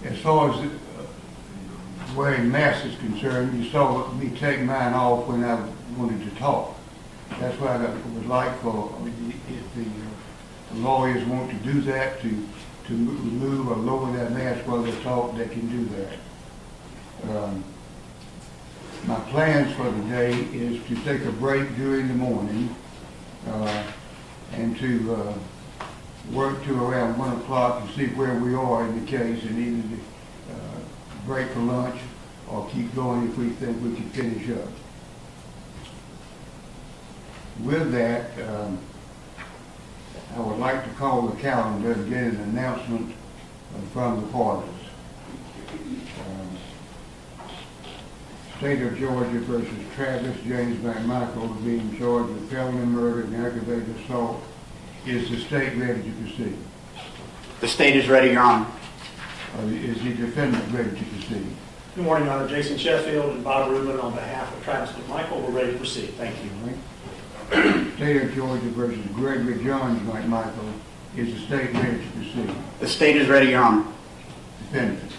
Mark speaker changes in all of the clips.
Speaker 1: as far as wearing masks is concerned, you saw me take mine off when I wanted to talk. That's why I would like for, if the lawyers want to do that, to remove or lower that mask while they talk, they can do that. My plans for the day is to take a break during the morning and to work to around 1 o'clock to see where we are in the case, and either break for lunch or keep going if we think we can finish up. With that, I would like to call the calendar and get an announcement from the parties. State of Georgia versus Travis James McMichael being charged with felony murder and aggravated assault. Is the state ready to proceed?
Speaker 2: The state is ready, Your Honor.
Speaker 1: Is the defendant ready to proceed?
Speaker 3: Good morning, Your Honor. Jason Sheffield and Bob Rubin on behalf of Travis McMichael. We're ready to proceed. Thank you.
Speaker 1: State of Georgia versus Gregory Johns McMichael. Is the state ready to proceed?
Speaker 2: The state is ready, Your Honor.
Speaker 1: Defendant.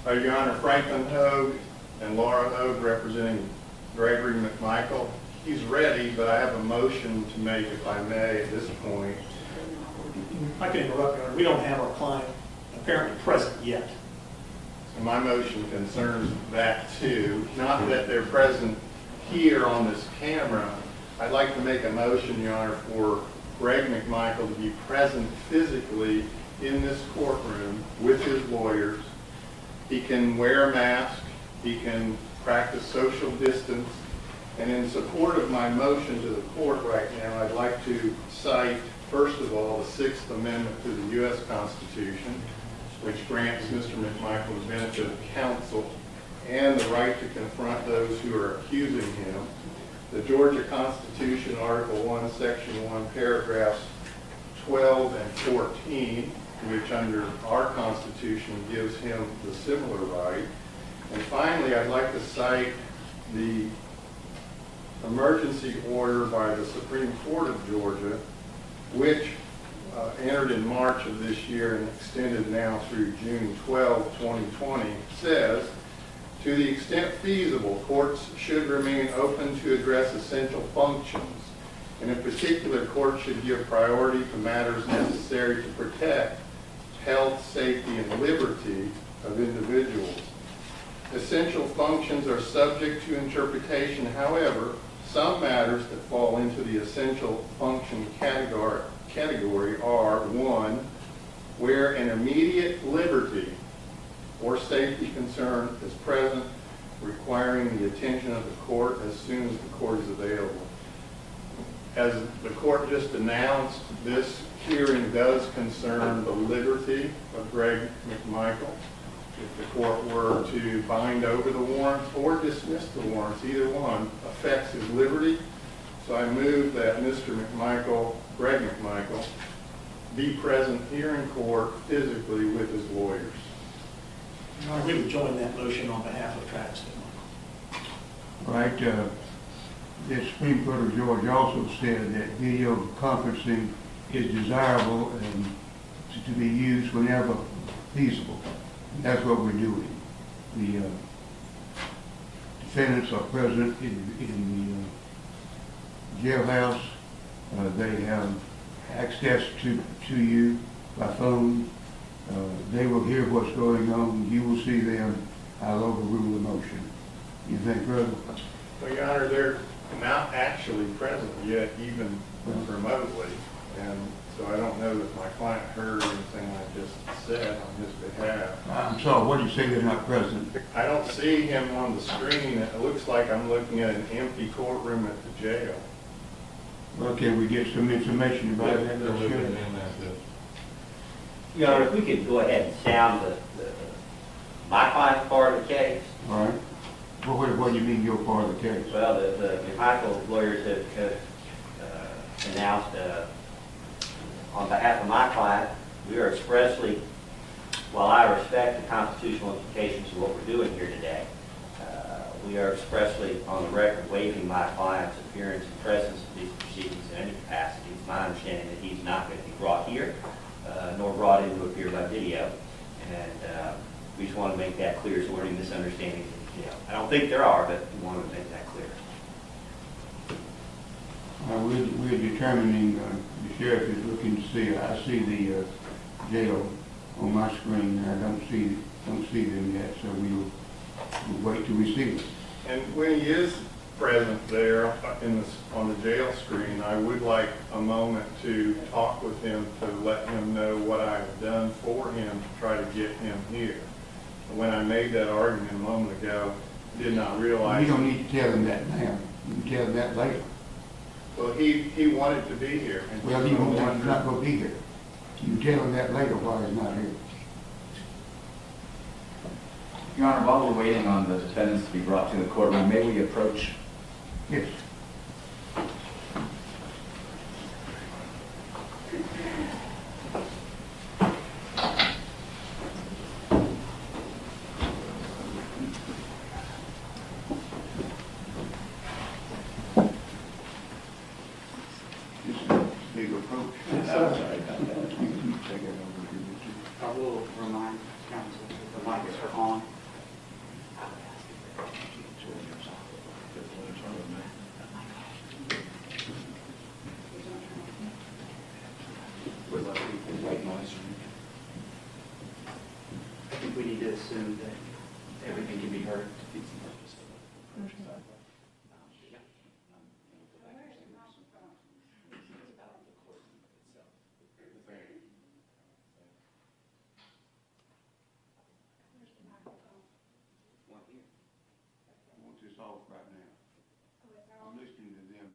Speaker 4: Your Honor, Franklin Hogue and Laura Hogue representing Gregory McMichael. He's ready, but I have a motion to make, if I may, at this point.
Speaker 3: I can interrupt, Your Honor. We don't have our client apparently present yet.
Speaker 4: So my motion concerns that too. Not that they're present here on this camera. I'd like to make a motion, Your Honor, for Greg McMichael to be present physically in this courtroom with his lawyers. He can wear a mask. He can practice social distance. And in support of my motion to the court right now, I'd like to cite, first of all, the 6th Amendment to the U.S. Constitution, which grants Mr. McMichael the benefit of counsel and the right to confront those who are accusing him. The Georgia Constitution, Article 1, Section 1, paragraphs 12 and 14, which under our Constitution gives him the similar right. And finally, I'd like to cite the emergency order by the Supreme Court of Georgia, which entered in March of this year and extended now through June 12, 2020, says, to the extent feasible, courts should remain open to address essential functions. And in particular, courts should give priority to matters necessary to protect health, safety, and liberty of individuals. Essential functions are subject to interpretation. However, some matters that fall into the essential function category are, 1, where an immediate liberty or safety concern is present, requiring the attention of the court as soon as the court is available. As the court just announced, this hearing does concern the liberty of Greg McMichael. If the court were to bind over the warrants or dismiss the warrants, either one affects his liberty. So I move that Mr. McMichael, Greg McMichael, be present here in court physically with his lawyers.
Speaker 3: Your Honor, we would join that motion on behalf of Travis McMichael.
Speaker 1: All right. The Supreme Court of Georgia also said that video conferencing is desirable and to be used whenever feasible. That's what we're doing. The defendants are present in the jailhouse. They have access to you by phone. They will hear what's going on. You will see them. I'll overrule the motion. You think, brother?
Speaker 4: Well, Your Honor, they're not actually present yet, even remotely. And so I don't know that my client heard anything I just said on his behalf.
Speaker 1: I'm sorry, what did you say they're not present?
Speaker 4: I don't see him on the screen. It looks like I'm looking at an empty courtroom at the jail.
Speaker 1: Well, can we get some information about that?
Speaker 5: Your Honor, if we could go ahead and sound my client's part of the case.
Speaker 1: All right. What do you mean your part of the case?
Speaker 5: Well, the McMichael lawyers have announced on behalf of my client, we are expressly, while I respect the constitutional implications of what we're doing here today, we are expressly on the record waiving my client's appearance and presence in these proceedings in any capacity. It's my understanding that he's not going to be brought here, nor brought in to appear by video. And make that clear, so there are any misunderstandings. I don't think there are, but we want to make that clear.
Speaker 1: We're determining, the sheriff is looking to see, I see the jail on my screen, and I don't see them yet, so we'll wait till we see them.
Speaker 4: And when he is present there on the jail screen, I would like a moment to talk with him to let him know what I've done for him to try to get him here. When I made that argument a moment ago, did not realize.
Speaker 1: You don't need to tell him that now. You can tell him that later.
Speaker 4: Well, he wanted to be here. And
Speaker 1: Well, he's not going to be here. You can tell him that later while he's not here.
Speaker 6: Your Honor, while we're waiting on the defendants to be brought to the courtroom, may we approach?
Speaker 1: Yes. This is a big approach.
Speaker 2: I will remind counsel that the mics are on. I think we need to assume that everything can be heard.
Speaker 1: I want this off right now. I'm listening to them.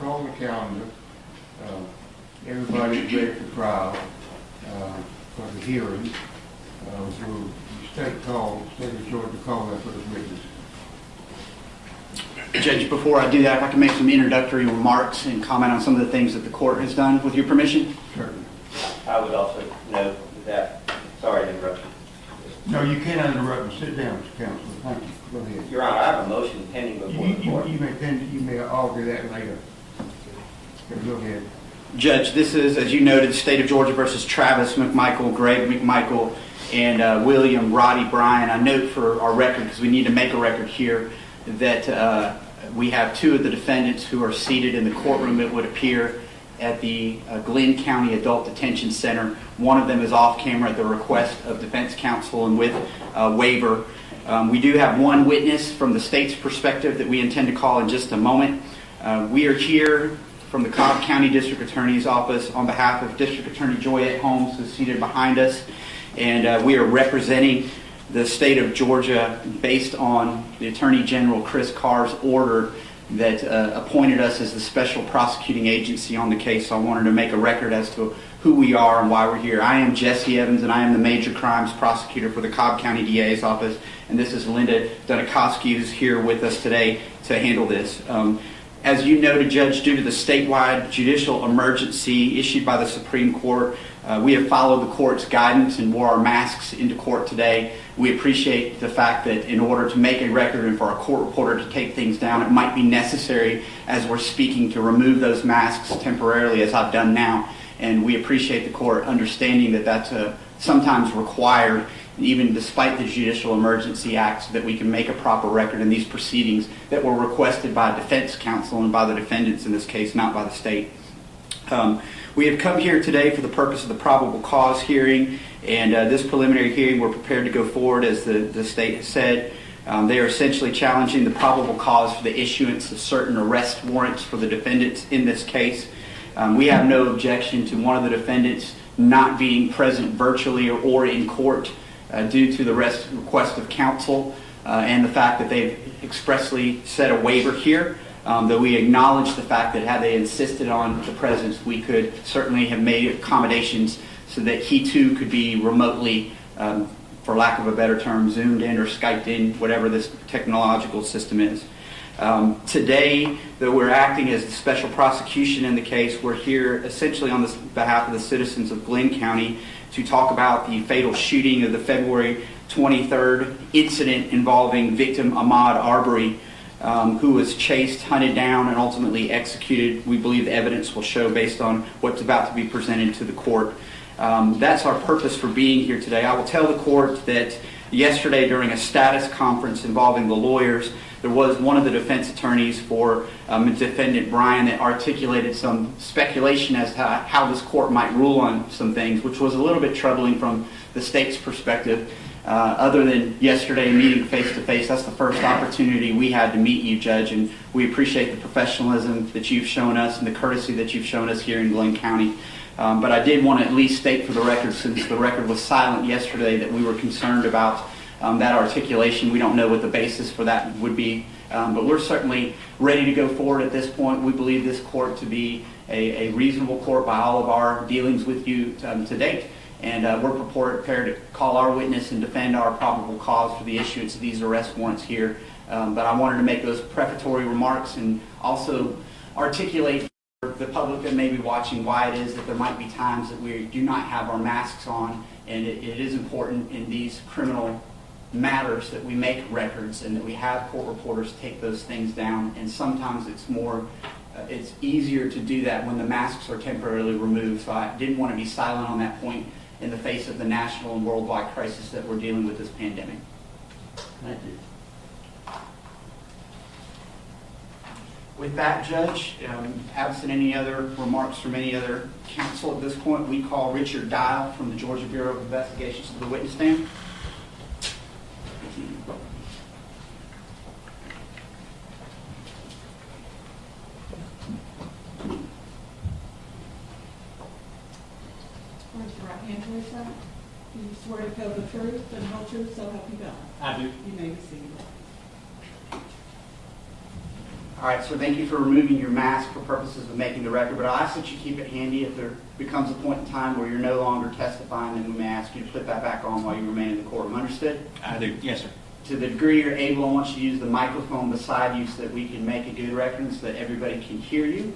Speaker 1: call the calendar. Everybody's ready for trial, for the hearing. Will the state of Georgia call that for the witness?
Speaker 2: Judge, before I do that, if I can make some introductory remarks and comment on some of the things that the court has done, with your permission?
Speaker 1: Certainly.
Speaker 5: I would also note that, sorry to interrupt you.
Speaker 1: No, you cannot interrupt and sit down, Mr. Counselor. Thank you. Go ahead.
Speaker 5: Your Honor, I have a motion pending before the court.
Speaker 1: You may argue that later. Okay, go ahead.
Speaker 2: Judge, this is, as you noted, State of Georgia versus Travis McMichael, Greg McMichael, and William Bryan. I note for our record, because we need to make a record here, that we have two of the defendants who are seated in the courtroom, it would appear, at the Glenn County Adult Detention Center. One of them is off camera at the request of defense counsel and with waiver. We do have one witness from the state's perspective that we intend to call in just a moment. We are here from the Cobb County District Attorney's Office on behalf of District Attorney Joyette Holmes, who's seated behind us, and we are representing the state of Georgia based on the Attorney General Chris Carr's order that appointed us as the special prosecuting agency on the case. So I wanted to make a record as to who we are and why we're here. I am Jesse Evans, and I am the major crimes prosecutor for the Cobb County DA's office, and this is Linda Dunikoski, who's here with us today to handle this. As you noted, Judge, due to the statewide judicial emergency issued by the Supreme Court, we have followed the court's guidance and wore our masks into court today. We appreciate the fact that in order to make a record and for our court reporter to take things down, it might be necessary as we're speaking to remove those masks temporarily, as I've done now. And we appreciate the court understanding that that's sometimes required, even despite the Judicial Emergency Act, so that we can make a proper record in these proceedings that were requested by defense counsel and by the defendants in this case, not by the state. We have come here today for the purpose of the probable cause hearing, and this preliminary hearing we're prepared to go forward as the state has said. They are essentially challenging the probable cause for the issuance of certain arrest warrants for the defendants in this case. We have no objection to one of the defendants not being present virtually or in court due to the request of counsel and the fact that they've expressly set a waiver here. Though we acknowledge the fact that had they insisted on the presence, we could certainly have made accommodations so that he too could be remotely, for lack of a better term, zoomed in or Skyped in, whatever this technological system is. Today, though we're acting as the special prosecution in the case, we're here essentially on behalf of the citizens of Glenn County to talk about the fatal shooting of the February 23rd incident involving victim Ahmaud Arbery, who was chased, hunted down, and ultimately executed. We believe the evidence will show based on what's about to be presented to the court. That's our purpose for being here today. I will tell the court that yesterday during a status conference involving the lawyers, there was one of the defense attorneys for Defendant Bryan that articulated some speculation as to how this court might rule on some things, which was a little bit troubling from the state's perspective. Other than yesterday meeting face-to-face, that's the first opportunity we had to meet you, Judge, and we appreciate the professionalism that you've shown us and the courtesy that you've shown us here in Glenn County. But I did want to at least state for the record, since the record was silent yesterday, that we were concerned about that articulation. We don't know what the basis for that would be, but we're certainly ready to go forward at this point. We believe this court to be a reasonable court by all of our dealings with you to date. And we're prepared to call our witness and defend our probable cause for the issuance of these arrest warrants here. But I wanted to make those prefatory remarks and also articulate for the public that may be watching why it is that there might be times that we do not have our masks on. And it is important in these criminal matters that we make records and that we have court reporters take those things down. And sometimes it's easier to do that when the masks are temporarily removed. So I didn't want to be silent on that point in the face of the national and worldwide crisis that we're dealing with this pandemic. Thank you. With that, Judge, absent any other remarks from any other counsel at this point, we call Richard Dial from the Georgia Bureau of Investigations to the witness stand.
Speaker 7: Raise your right hand to your side. Do you swear to tell the truth and the whole truth, so help you God?
Speaker 3: I do.
Speaker 7: You may be seated.
Speaker 2: All right, so thank you for removing your mask for purposes of making the record, but I'll ask that you keep it handy. If there becomes a point in time where you're no longer testifying, then we may ask you to put that back on while you remain in the courtroom. Understood? I do. Yes, sir.
Speaker 7: To the degree you're able, I want you to use the microphone beside you so that we can make a good record and so that everybody can hear you.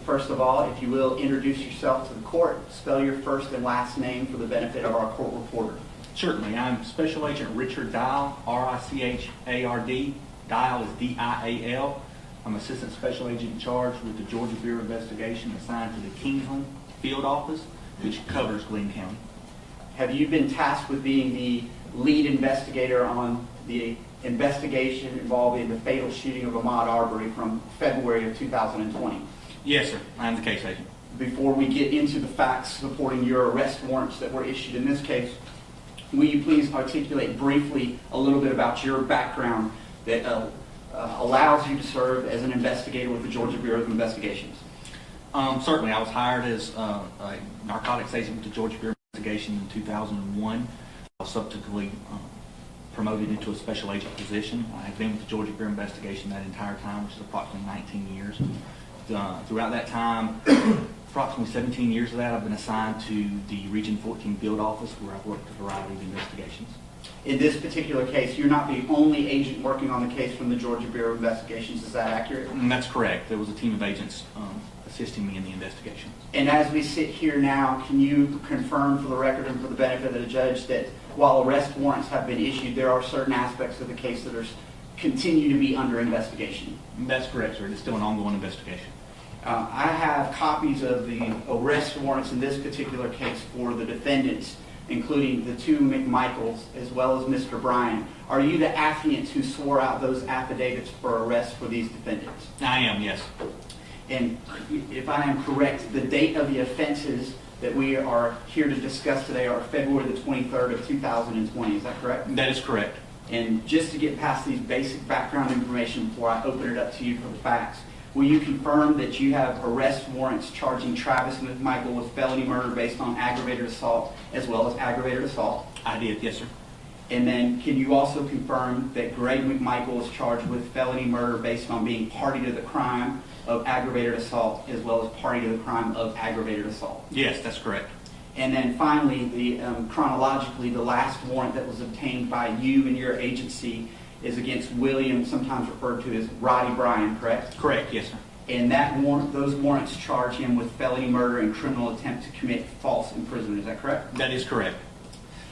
Speaker 7: First of all, if you will, introduce yourself to the court. Spell your first and last name for the benefit of our court reporter.
Speaker 8: Certainly. I'm Special Agent Richard Dial, R-I-C-H-A-R-D. Dial is D-I-A-L. I'm Assistant Special Agent in charge with the Georgia Bureau of Investigation assigned to the Kingsland Field Office, which covers Glenn County.
Speaker 2: Have you been tasked with being the lead investigator on the investigation involving the fatal shooting of Ahmaud Arbery from February of 2020?
Speaker 8: Yes, sir. I'm the case agent.
Speaker 2: Before we get into the facts supporting your arrest warrants that were issued in this case, will you please articulate briefly a little bit about your background that allows you to serve as an investigator with the Georgia Bureau of Investigations?
Speaker 8: Certainly. I was hired as a narcotics agent with the Georgia Bureau of Investigation in 2001. I was subsequently promoted into a special agent position. I have been with the Georgia Bureau of Investigation that entire time, which is approximately 19 years. Throughout that time, approximately 17 years of that, I've been assigned to the Region 14 Field Office, where I've worked a variety of investigations.
Speaker 2: In this particular case, you're not the only agent working on the case from the Georgia Bureau of Investigations. Is that accurate?
Speaker 8: And that's correct. There was a team of agents assisting me in the investigation.
Speaker 2: And as we sit here now, can you confirm for the record and for the benefit of the judge that while arrest warrants have been issued, there are certain aspects of the case that continue to be under investigation?
Speaker 8: That's correct, sir. It's still an ongoing investigation.
Speaker 2: I have copies of the arrest warrants in this particular case for the defendants, including the two McMichaels as well as Mr. Bryan. Are you the affiant who swore out those affidavits for arrest for these defendants?
Speaker 8: I am, yes.
Speaker 2: And if I am correct, the date of the offenses that we are here to discuss today are February the 23rd of 2020. Is that correct?
Speaker 8: That is correct.
Speaker 2: And just to get past these basic background information before I open it up to you for the facts, will you confirm that you have arrest warrants charging Travis McMichael with felony murder based on aggravated assault as well as aggravated assault?
Speaker 8: I did, yes, sir.
Speaker 2: And then can you also confirm that Greg McMichael is charged with felony murder based on being party to the crime of aggravated assault as well as party to the crime of aggravated assault?
Speaker 8: Yes, that's correct.
Speaker 2: And then finally, chronologically, the last warrant that was obtained by you and your agency is against William, sometimes referred to as Roddy Bryan, correct?
Speaker 8: Correct, yes, sir.
Speaker 2: And that warrant, those warrants charge him with felony murder and criminal attempt to commit false imprisonment. Is that correct?
Speaker 8: That is correct.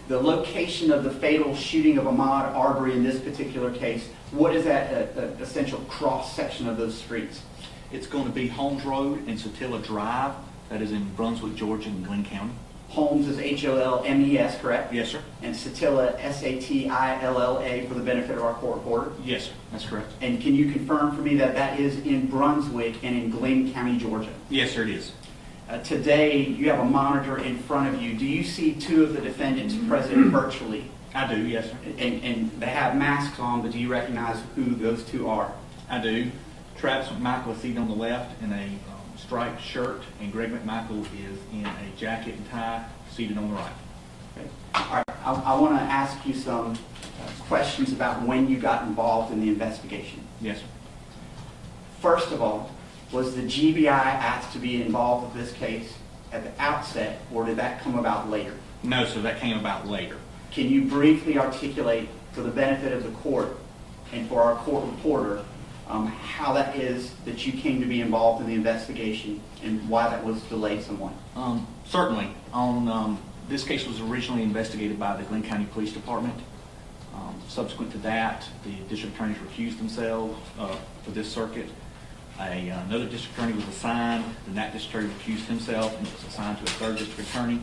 Speaker 2: The location of the fatal shooting of Ahmaud Arbery in this particular case, what is that essential cross-section of those streets?
Speaker 8: It's going to be Holmes Road and Satilla Drive. That is in Brunswick, Georgia, and Glenn County.
Speaker 2: Holmes is H-O-L-M-E-S, correct?
Speaker 8: Yes, sir.
Speaker 2: And Satilla, S-A-T-I-L-L-A, for the benefit of our court reporter?
Speaker 8: Yes, sir. That's correct.
Speaker 2: And can you confirm for me that that is in Brunswick and in Glenn County, Georgia?
Speaker 8: Yes, sir, it is.
Speaker 2: Today, you have a monitor in front of you. Do you see two of the defendants present virtually?
Speaker 8: I do, yes, sir.
Speaker 2: And they have masks on, but do you recognize who those two are?
Speaker 8: I do. Travis McMichael is seated on the left in a striped shirt, and Greg McMichael is in a jacket and tie, seated on the right.
Speaker 2: Okay. All right. I want to ask you some questions about when you got involved in the investigation.
Speaker 8: Yes, sir.
Speaker 2: First of all, was the GBI asked to be involved with this case at the outset, or did that come about later?
Speaker 8: No, sir, that came about later.
Speaker 2: Can you briefly articulate, for the benefit of the court and for our court reporter, how that is that you came to be involved in the investigation and why that was delayed somewhat?
Speaker 8: Certainly. This case was originally investigated by the Glenn County Police Department. Subsequent to that, the district attorneys recused themselves for this circuit. Another district attorney was assigned, and that district attorney recused himself and was assigned to a third district attorney.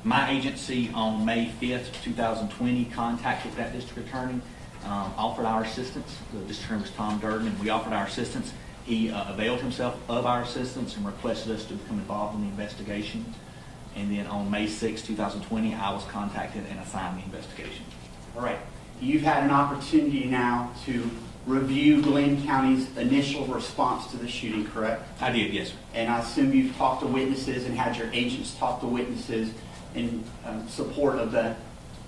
Speaker 8: My agency on May 5th, 2020 contacted that district attorney, offered our assistance. The district attorney was Tom Durden, and we offered our assistance. He availed himself of our assistance and requested us to become involved in the investigation. And then on May 6, 2020, I was contacted and assigned the investigation.
Speaker 2: All right. You've had an opportunity now to review Glenn County's initial response to the shooting, correct?
Speaker 8: I did, yes, sir.
Speaker 2: And I assume you've talked to witnesses and had your agents talk to witnesses in support of the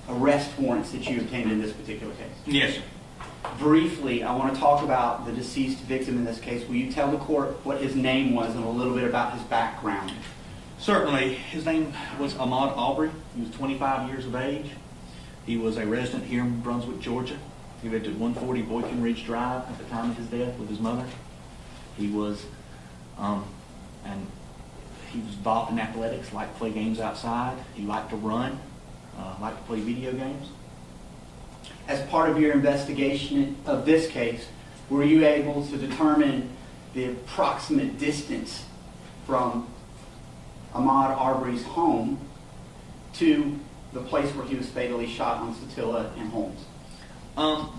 Speaker 2: arrest warrants that you obtained in this particular case.
Speaker 8: Yes, sir.
Speaker 7: briefly, I want to talk about the deceased victim in this case. Will you tell the court what his name was and a little bit about his background?
Speaker 8: Certainly. His name was Ahmaud Arbery. He was 25 years of age. He was a resident here in Brunswick, Georgia. He lived at 140 Boykin Ridge Drive at the time of his death with his mother. He was involved in athletics, liked to play games outside. He liked to run, liked to play video games.
Speaker 7: As part of your investigation of this case, were you able to determine the approximate distance from Ahmaud Arbery's home to the place where he was fatally shot on Satilla and Holmes?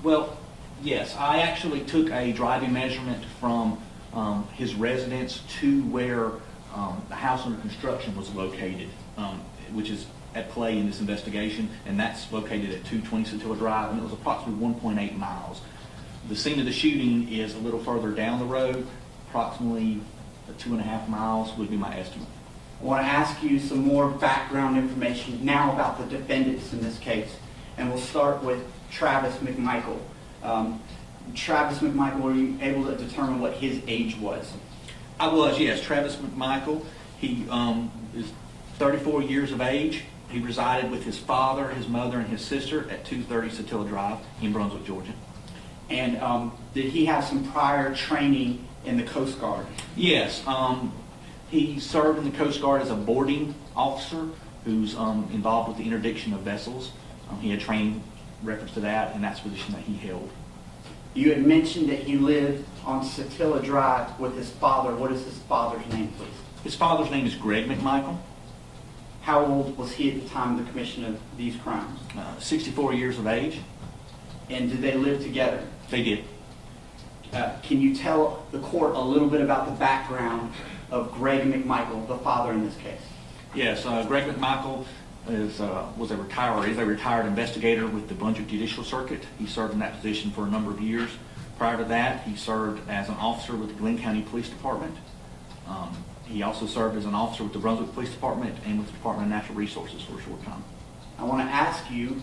Speaker 8: Well, yes. I actually took a driving measurement from his residence to where the house under construction was located, which is at play in this investigation, and that's located at 220 Satilla Drive, and it was approximately 1.8 miles. The scene of the shooting is a little further down the road, approximately 2.5 miles would be my estimate.
Speaker 7: I want to ask you some more background information now about the defendants in this case, and we'll start with Travis McMichael. Travis McMichael, were you able to determine what his age was?
Speaker 8: I was, yes. Travis McMichael, he is 34 years of age. He resided with his father, his mother, and his sister at 230 Satilla Drive in Brunswick, Georgia.
Speaker 7: And did he have some prior training in the Coast Guard?
Speaker 8: Yes. He served in the Coast Guard as a boarding officer who's involved with the interdiction of vessels. He had training reference to that, and that's the position that he held.
Speaker 7: You had mentioned that he lived on Satilla Drive with his father. What is his father's name, please?
Speaker 8: His father's name is Greg McMichael.
Speaker 7: How old was he at the time of the commission of these crimes?
Speaker 8: 64 years of age.
Speaker 7: And did they live together?
Speaker 8: They did.
Speaker 7: Can you tell the court a little bit about the background of Greg McMichael, the father in this case?
Speaker 8: Yes, Greg McMichael is a retired investigator with the Brunswick Judicial Circuit. He served in that position for a number of years. Prior to that, he served as an officer with the Glenn County Police Department. He also served as an officer with the Brunswick Police Department and with the Department of Natural Resources for a short time.
Speaker 7: I want to ask you,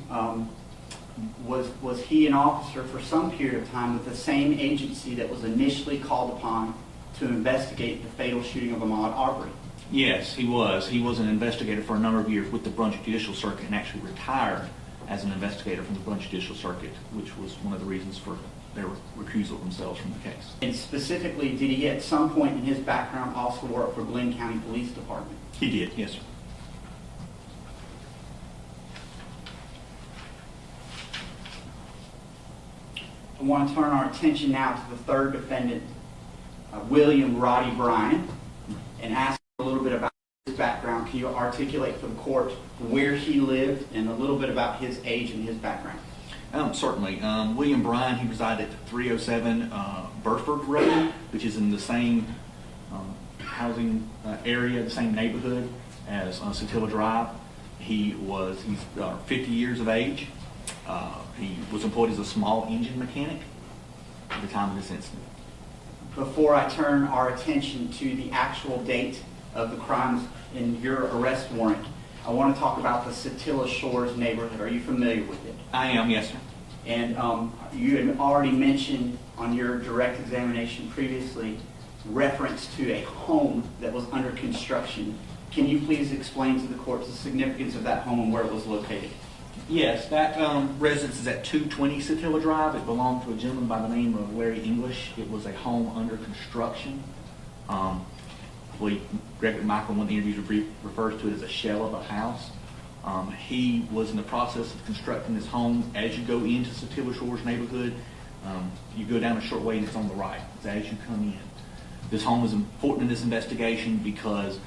Speaker 7: was he an officer for some period of time with the same agency that was initially called upon to investigate the fatal shooting of Ahmaud Arbery?
Speaker 8: Yes, he was. He was an investigator for a number of years with the Brunswick Judicial Circuit and actually retired as an investigator from the Brunswick Judicial Circuit, which was one of the reasons for their recusal of themselves from the case.
Speaker 7: And specifically, did he at some point in his background also work for Glenn County Police Department?
Speaker 8: He did, yes, sir.
Speaker 7: I want to turn our attention now to the third defendant, William Roddy Bryan, and ask a little bit about his background. Can you articulate for the court where he lived and a little bit about his age and his background?
Speaker 8: Certainly. William Bryan, he resided at 307 Burford Road, which is in the same housing area, the same neighborhood as Satilla Drive. He's 50 years of age. He was employed as a small engine mechanic at the time of this incident.
Speaker 7: Before I turn our attention to the actual date of the crimes in your arrest warrant, I want to talk about the Satilla Shores neighborhood. Are you familiar with it?
Speaker 8: I am, yes, sir.
Speaker 7: And you had already mentioned on your direct examination previously reference to a home that was under construction. Can you please explain to the court the significance of that home and where it was located?
Speaker 8: Yes, that residence is at 220 Satilla Drive. It belonged to a gentleman by the name of Larry English. It was a home under construction. Greg McMichael, in one of the interviews, refers to it as a shell of a house. He was in the process of constructing this home. As you go into Satilla Shores neighborhood, you go down a short way and it's on the right. It's as you come in. This home is important in this investigation because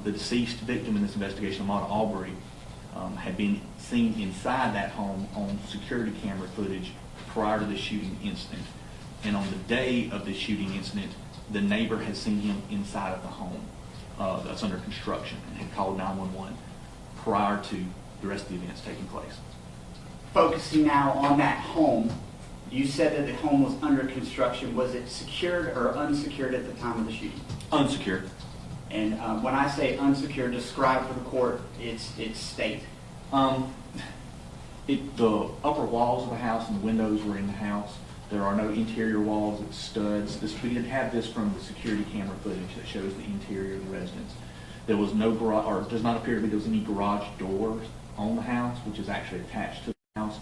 Speaker 8: the deceased victim in this investigation, Ahmaud Arbery, had been seen inside that home on security camera footage prior to the shooting incident. And on the day of the shooting incident, the neighbor had seen him inside of the home that's under construction and had called 911 prior to the rest of the events taking place.
Speaker 7: Focusing now on that home, you said that the home was under construction. Was it secured or unsecured at the time of the shooting?
Speaker 8: Unsecured.
Speaker 7: And when I say unsecured, describe for the court its state.
Speaker 8: The upper walls of the house and the windows were in the house. There are no interior walls, it's studs. We did have this from the security camera footage that shows the interior of the residence. There was no garage, or does not appear to be there was any garage doors on the house, which is actually attached to the house.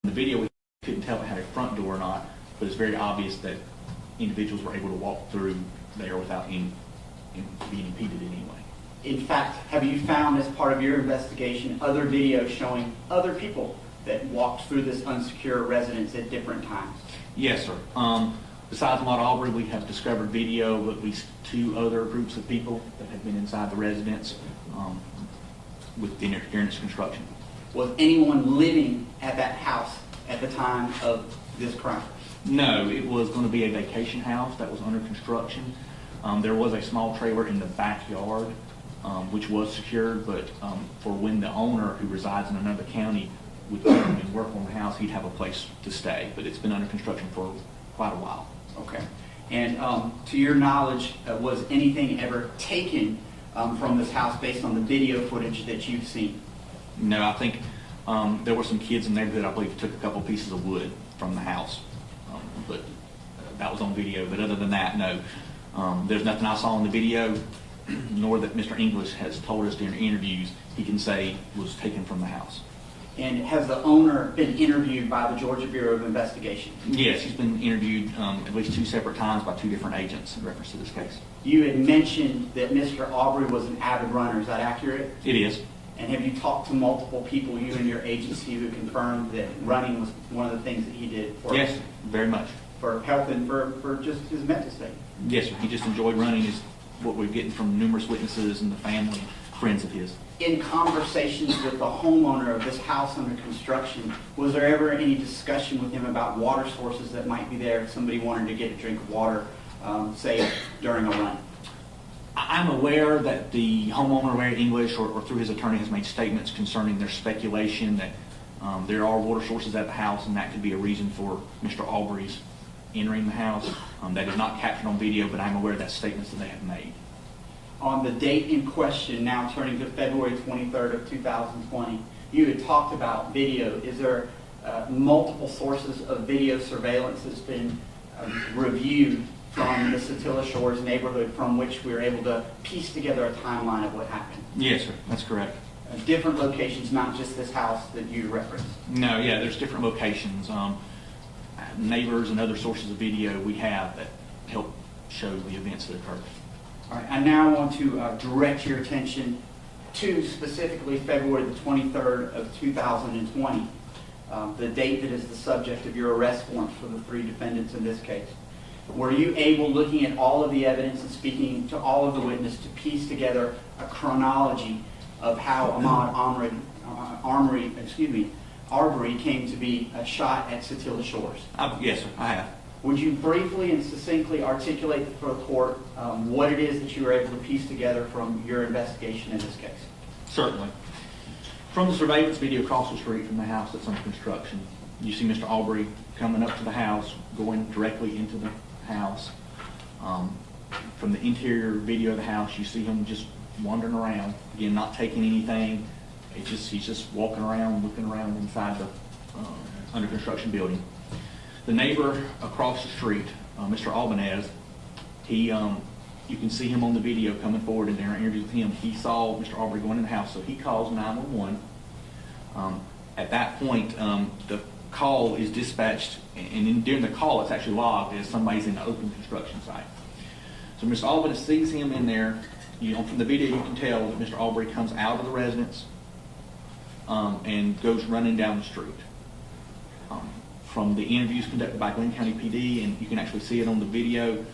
Speaker 8: In the video, we couldn't tell if it had a front door or not, but it's very obvious that individuals were able to walk through there without being impeded in any way.
Speaker 7: In fact, have you found as part of your investigation other videos showing other people that walked through this unsecure residence at different times?
Speaker 8: Yes, sir. Besides Ahmaud Arbery, we have discovered video of at least 2 other groups of people that have been inside the residence with the interference construction.
Speaker 7: Was anyone living at that house at the time of this crime?
Speaker 8: No, it was going to be a vacation house that was under construction. There was a small trailer in the backyard, which was secured, but for when the owner, who resides in another county, would come and work on the house, he'd have a place to stay. But it's been under construction for quite a while.
Speaker 7: Okay. And to your knowledge, was anything ever taken from this house based on the video footage that you've seen?
Speaker 8: No, I think there were some kids in the neighborhood, I believe, took a couple pieces of wood from the house. But that was on video. But other than that, no. There's nothing I saw in the video, nor that Mr. English has told us during interviews he can say was taken from the house.
Speaker 7: And has the owner been interviewed by the Georgia Bureau of Investigation?
Speaker 8: Yes, he's been interviewed at least 2 separate times by 2 different agents in reference to this case.
Speaker 7: You had mentioned that Mr. Arbery was an avid runner. Is that accurate?
Speaker 8: It is.
Speaker 7: And have you talked to multiple people, you and your agency, who confirmed that running was one of the things that he did for
Speaker 8: Yes, very much.
Speaker 7: for health and for just his mental state?
Speaker 8: Yes, sir. He just enjoyed running, is what we're getting from numerous witnesses and the family, friends of his.
Speaker 7: In conversations with the homeowner of this house under construction, was there ever any discussion with him about water sources that might be there if somebody wanted to get a drink of water, say, during a run?
Speaker 8: I'm aware that the homeowner, Larry English, or through his attorney, has made statements concerning their speculation that there are water sources at the house, and that could be a reason for Mr. Arbery's entering the house. That is not captured on video, but I'm aware of that statements that they have made.
Speaker 7: On the date in question, now turning to February 23rd of 2020, you had talked about video. Is there multiple sources of video surveillance that's been reviewed from the Satilla Shores neighborhood from which we were able to piece together a timeline of what happened?
Speaker 8: Yes, sir. That's correct.
Speaker 7: Different locations, not just this house that you referenced.
Speaker 8: No, yeah, there's different locations. Neighbors and other sources of video we have that help show the events that occurred.
Speaker 7: All right, I now want to direct your attention to specifically February the 23rd of 2020, the date that is the subject of your arrest warrant for the 3 defendants in this case. Were you able, looking at all of the evidence and speaking to all of the witnesses, to piece together a chronology of how Ahmaud Arbery came to be shot at Satilla Shores?
Speaker 8: Yes, sir, I have.
Speaker 7: Would you briefly and succinctly articulate for the court what it is that you were able to piece together from your investigation in this case?
Speaker 8: Certainly. From the surveillance video across the street from the house that's under construction, you see Mr. Arbery coming up to the house, going directly into the house. From the interior video of the house, you see him just wandering around, again, not taking anything. He's just walking around, looking around inside the under construction building. The neighbor across the street, Mr. Albanez, you can see him on the video coming forward in their interview with him. He saw Mr. Arbery going in the house, so he calls 911. At that point, the call is dispatched, and during the call, it's actually logged as somebody's in an open construction site. So Mr. Albanez sees him in there. From the video, you can tell that Mr. Arbery comes out of the residence and goes running down the street. From the interviews conducted by Glenn County PD, and you can actually see it on the video,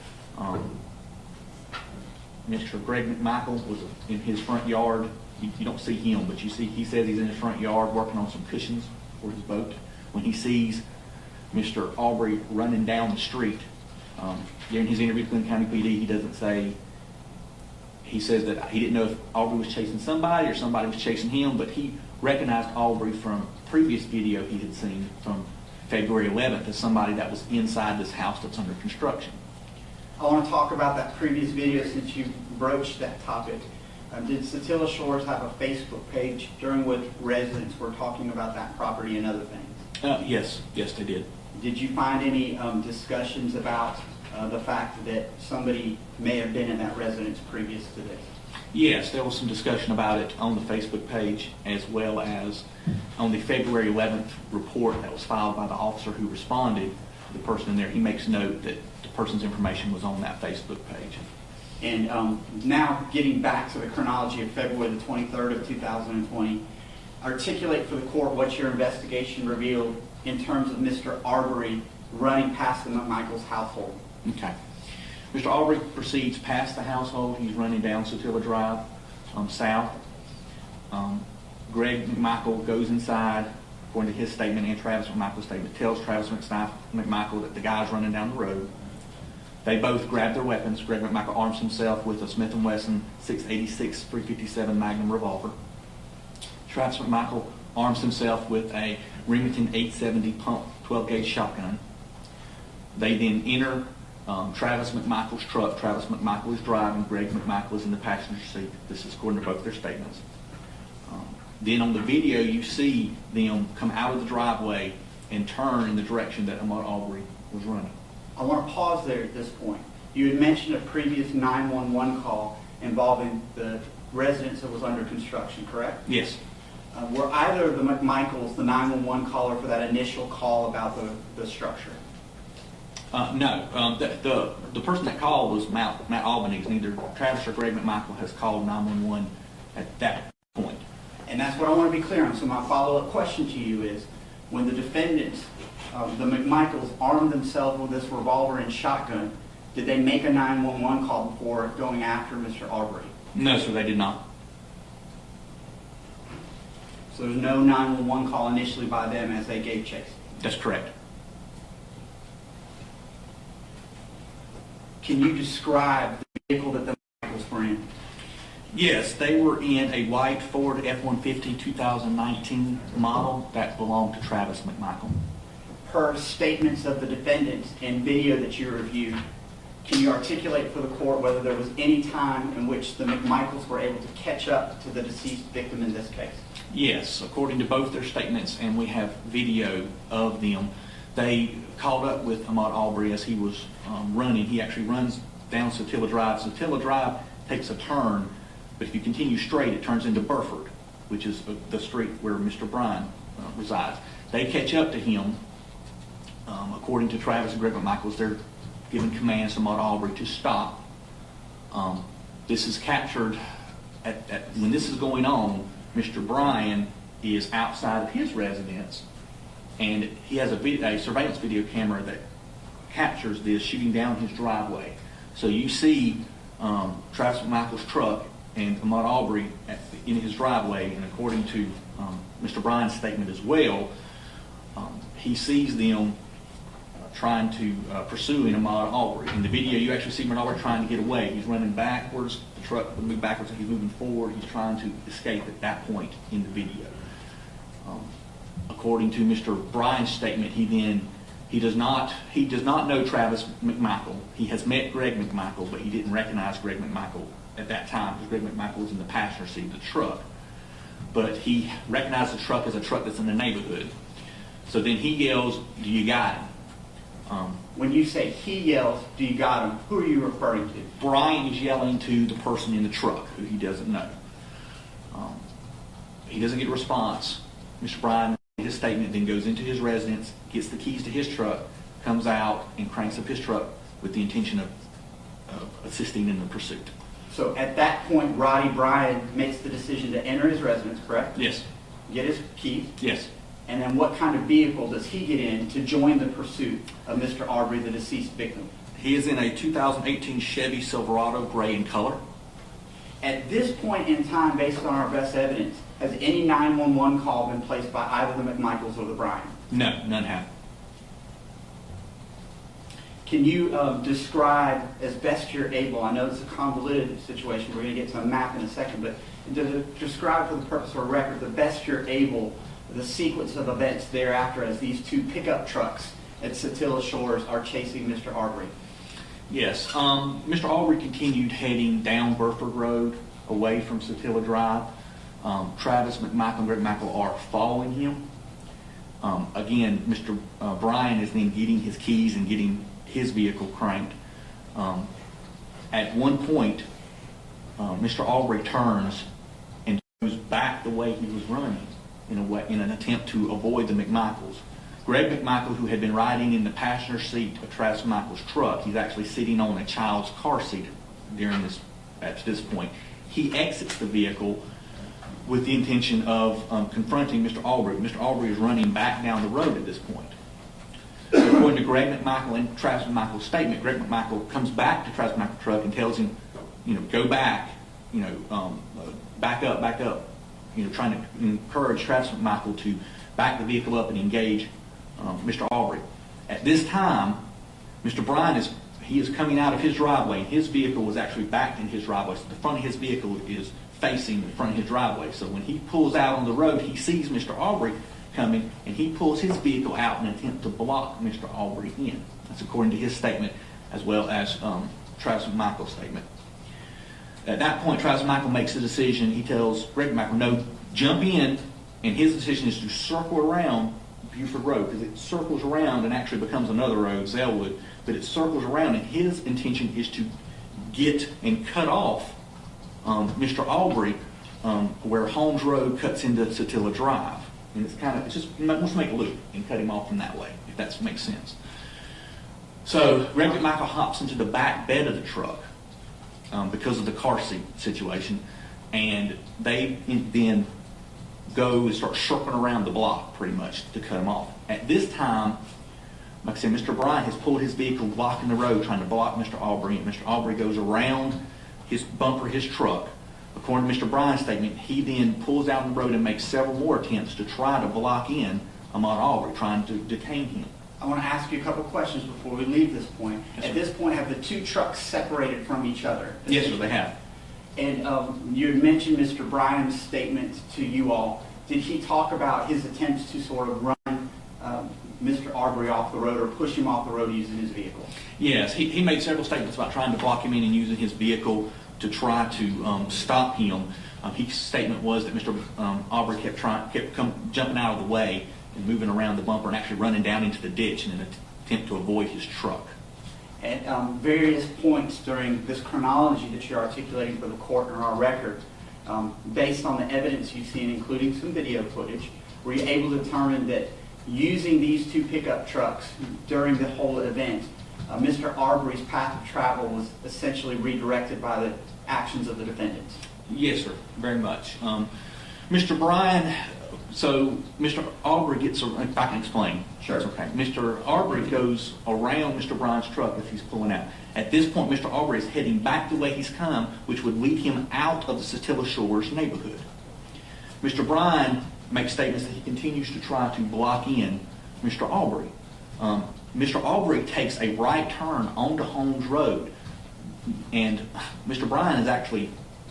Speaker 8: Mr. Greg McMichael was in his front yard. You don't see him, but you see he says he's in his front yard working on some cushions for his boat. When he sees Mr. Arbery running down the street, during his interview with Glenn County PD, he doesn't say, he says that he didn't know if Arbery was chasing somebody or somebody was chasing him, but he recognized Arbery from previous video he had seen from February 11th as somebody that was inside this house that's under construction.
Speaker 7: I want to talk about that previous video since you broached that topic. Did Satilla Shores have a Facebook page during which residents were talking about that property and other things?
Speaker 8: Yes, they did.
Speaker 7: Did you find any discussions about the fact that somebody may have been in that residence previous to this?
Speaker 8: Yes, there was some discussion about it on the Facebook page, as well as on the February 11th report that was filed by the officer who responded to the person in there. He makes note that the person's information was on that Facebook page.
Speaker 7: And now getting back to the chronology of February the 23rd of 2020, articulate for the court what your investigation revealed in terms of Mr. Arbery running past the McMichaels household.
Speaker 8: Okay. Mr. Arbery proceeds past the household. He's running down Satilla Drive south. Greg McMichael goes inside, according to his statement and Travis McMichael's statement, tells Travis McMichael that the guy's running down the road. They both grab their weapons. Greg McMichael arms himself with a Smith & Wesson 686 .357 Magnum revolver. Travis McMichael arms himself with a Remington 870 pump 12-gauge shotgun. They then enter Travis McMichael's truck. Travis McMichael is driving. Greg McMichael is in the passenger seat. This is according to both their statements. Then on the video, you see them come out of the driveway and turn in the direction that Ahmaud Arbery was running.
Speaker 7: I want to pause there at this point. You had mentioned a previous 911 call involving the residence that was under construction, correct?
Speaker 8: Yes.
Speaker 7: Were either of the McMichaels the 911 caller for that initial call about the structure?
Speaker 8: No. The person that called was Matt Albanese. Neither Travis or Greg McMichael has called 911 at that point.
Speaker 7: And that's what I want to be clear on. So my follow-up question to you is, when the defendants, the McMichaels, armed themselves with this revolver and shotgun, did they make a 911 call before going after Mr. Arbery?
Speaker 8: No, sir, they did not.
Speaker 7: So there's no 911 call initially by them as they gave chase?
Speaker 8: That's correct.
Speaker 7: Can you describe the vehicle that the McMichaels were in?
Speaker 8: Yes, they were in a white Ford F-150 2019 model that belonged to Travis McMichael.
Speaker 7: Per statements of the defendants and video that you reviewed, can you articulate for the court whether there was any time in which the McMichaels were able to catch up to the deceased victim in this case?
Speaker 8: Yes, according to both their statements, and we have video of them, they caught up with Ahmaud Arbery as he was running. He actually runs down Satilla Drive. Satilla Drive takes a turn, but if you continue straight, it turns into Burford, which is the street where Mr. Bryan resides. They catch up to him. According to Travis and Greg McMichaels, they're giving commands to Ahmaud Arbery to stop. This is captured when this is going on. Mr. Bryan is outside of his residence, and he has a surveillance video camera that captures this shooting down his driveway. So you see Travis McMichael's truck and Ahmaud Arbery in his driveway, and according to Mr. Bryan's statement as well, he sees them trying to pursue Ahmaud Arbery. In the video, you actually see Ahmaud Arbery trying to get away. He's running backwards. The truck will move backwards, and he's moving forward. He's trying to escape at that point in the video. According to Mr. Bryan's statement, he does not know Travis McMichael. He has met Greg McMichael, but he didn't recognize Greg McMichael at that time because Greg McMichael was in the passenger seat of the truck. But he recognized the truck as a truck that's in the neighborhood. So then he yells, "Do you got him?"
Speaker 7: When you say he yells, "Do you got him?" who are you referring to?
Speaker 8: Bryan is yelling to the person in the truck who he doesn't know. He doesn't get a response. Mr. Bryan, his statement, then goes into his residence, gets the keys to his truck, comes out and cranks up his truck with the intention of assisting in the pursuit.
Speaker 7: So at that point, Roddy Bryan makes the decision to enter his residence, correct?
Speaker 8: Yes.
Speaker 7: Get his keys?
Speaker 8: Yes.
Speaker 7: And then what kind of vehicle does he get in to join the pursuit of Mr. Arbery, the deceased victim?
Speaker 8: He is in a 2018 Chevy Silverado, gray in color.
Speaker 7: At this point in time, based on our best evidence, has any 911 call been placed by either the McMichaels or the Bryan?
Speaker 8: No, none have.
Speaker 7: Can you describe as best you're able, I know it's a convoluted situation, we're going to get to a map in a second, but describe for the purpose of a record the best you're able, the sequence of events thereafter as these two pickup trucks at Satilla Shores are chasing Mr. Arbery.
Speaker 8: Yes. Mr. Arbery continued heading down Burford Road away from Satilla Drive. Travis McMichael and Greg McMichael are following him. Again, Mr. Bryan is then getting his keys and getting his vehicle cranked. At one point, Mr. Arbery turns and goes back the way he was running in an attempt to avoid the McMichaels. Greg McMichael, who had been riding in the passenger seat of Travis McMichael's truck, he's actually sitting on a child's car seat at this point. He exits the vehicle with the intention of confronting Mr. Arbery. Mr. Arbery is running back down the road at this point. So according to Greg McMichael and Travis McMichael's statement, Greg McMichael comes back to Travis McMichael's truck and tells him, go back, back up, trying to encourage Travis McMichael to back the vehicle up and engage Mr. Arbery. At this time, Mr. Bryan is coming out of his driveway. His vehicle was actually backed in his driveway. So the front of his vehicle is facing the front of his driveway. So when he pulls out on the road, he sees Mr. Arbery coming, and he pulls his vehicle out in an attempt to block Mr. Arbery in. That's according to his statement, as well as Travis McMichael's statement. At that point, Travis McMichael makes a decision. He tells Greg McMichael, no, jump in, and his decision is to circle around Buford Road, because it circles around and actually becomes another road, Zellwood, but it circles around, and his intention is to get and cut off Mr. Arbery where Holmes Road cuts into Satilla Drive. And it's just wants to make a loop and cut him off from that way, if that makes sense. So Greg McMichael hops into the back bed of the truck because of the car seat situation, and they then go and start circling around the block pretty much to cut him off. At this time, like I said, Mr. Bryan has pulled his vehicle, blocking the road, trying to block Mr. Arbery, and Mr. Arbery goes around his bumper, his truck. According to Mr. Bryan's statement, he then pulls out on the road and makes several more attempts to try to block in Ahmaud Arbery, trying to detain him.
Speaker 7: I want to ask you a couple of questions before we leave this point.
Speaker 8: Yes,
Speaker 7: At this point, have the two trucks separated from each other?
Speaker 8: Yes, sir, they have.
Speaker 7: And you had mentioned Mr. Bryan's statement to you all. Did he talk about his attempts to sort of run Mr. Arbery off the road or push him off the road using his vehicle?
Speaker 8: Yes, he made several statements about trying to block him in and using his vehicle to try to stop him. His statement was that Mr. Arbery kept jumping out of the way and moving around the bumper and actually running down into the ditch in an attempt to avoid his truck.
Speaker 7: At various points during this chronology that you're articulating for the court and our record, based on the evidence you've seen, including some video footage, were you able to determine that using these two pickup trucks during the whole event, Mr. Arbery's path of travel was essentially redirected by the actions of the defendants?
Speaker 8: Yes, sir, very much. Mr. Bryan, so Mr. Arbery gets, if I can explain.
Speaker 7: Sure.
Speaker 8: That's okay. Mr. Arbery goes around Mr. Bryan's truck as he's pulling out. At this point, Mr. Arbery is heading back the way he's come, which would lead him out of the Satilla Shores neighborhood. Mr. Bryan makes statements that he continues to try to block in Mr. Arbery. Mr. Arbery takes a right turn onto Holmes Road, and Mr. Bryan is actually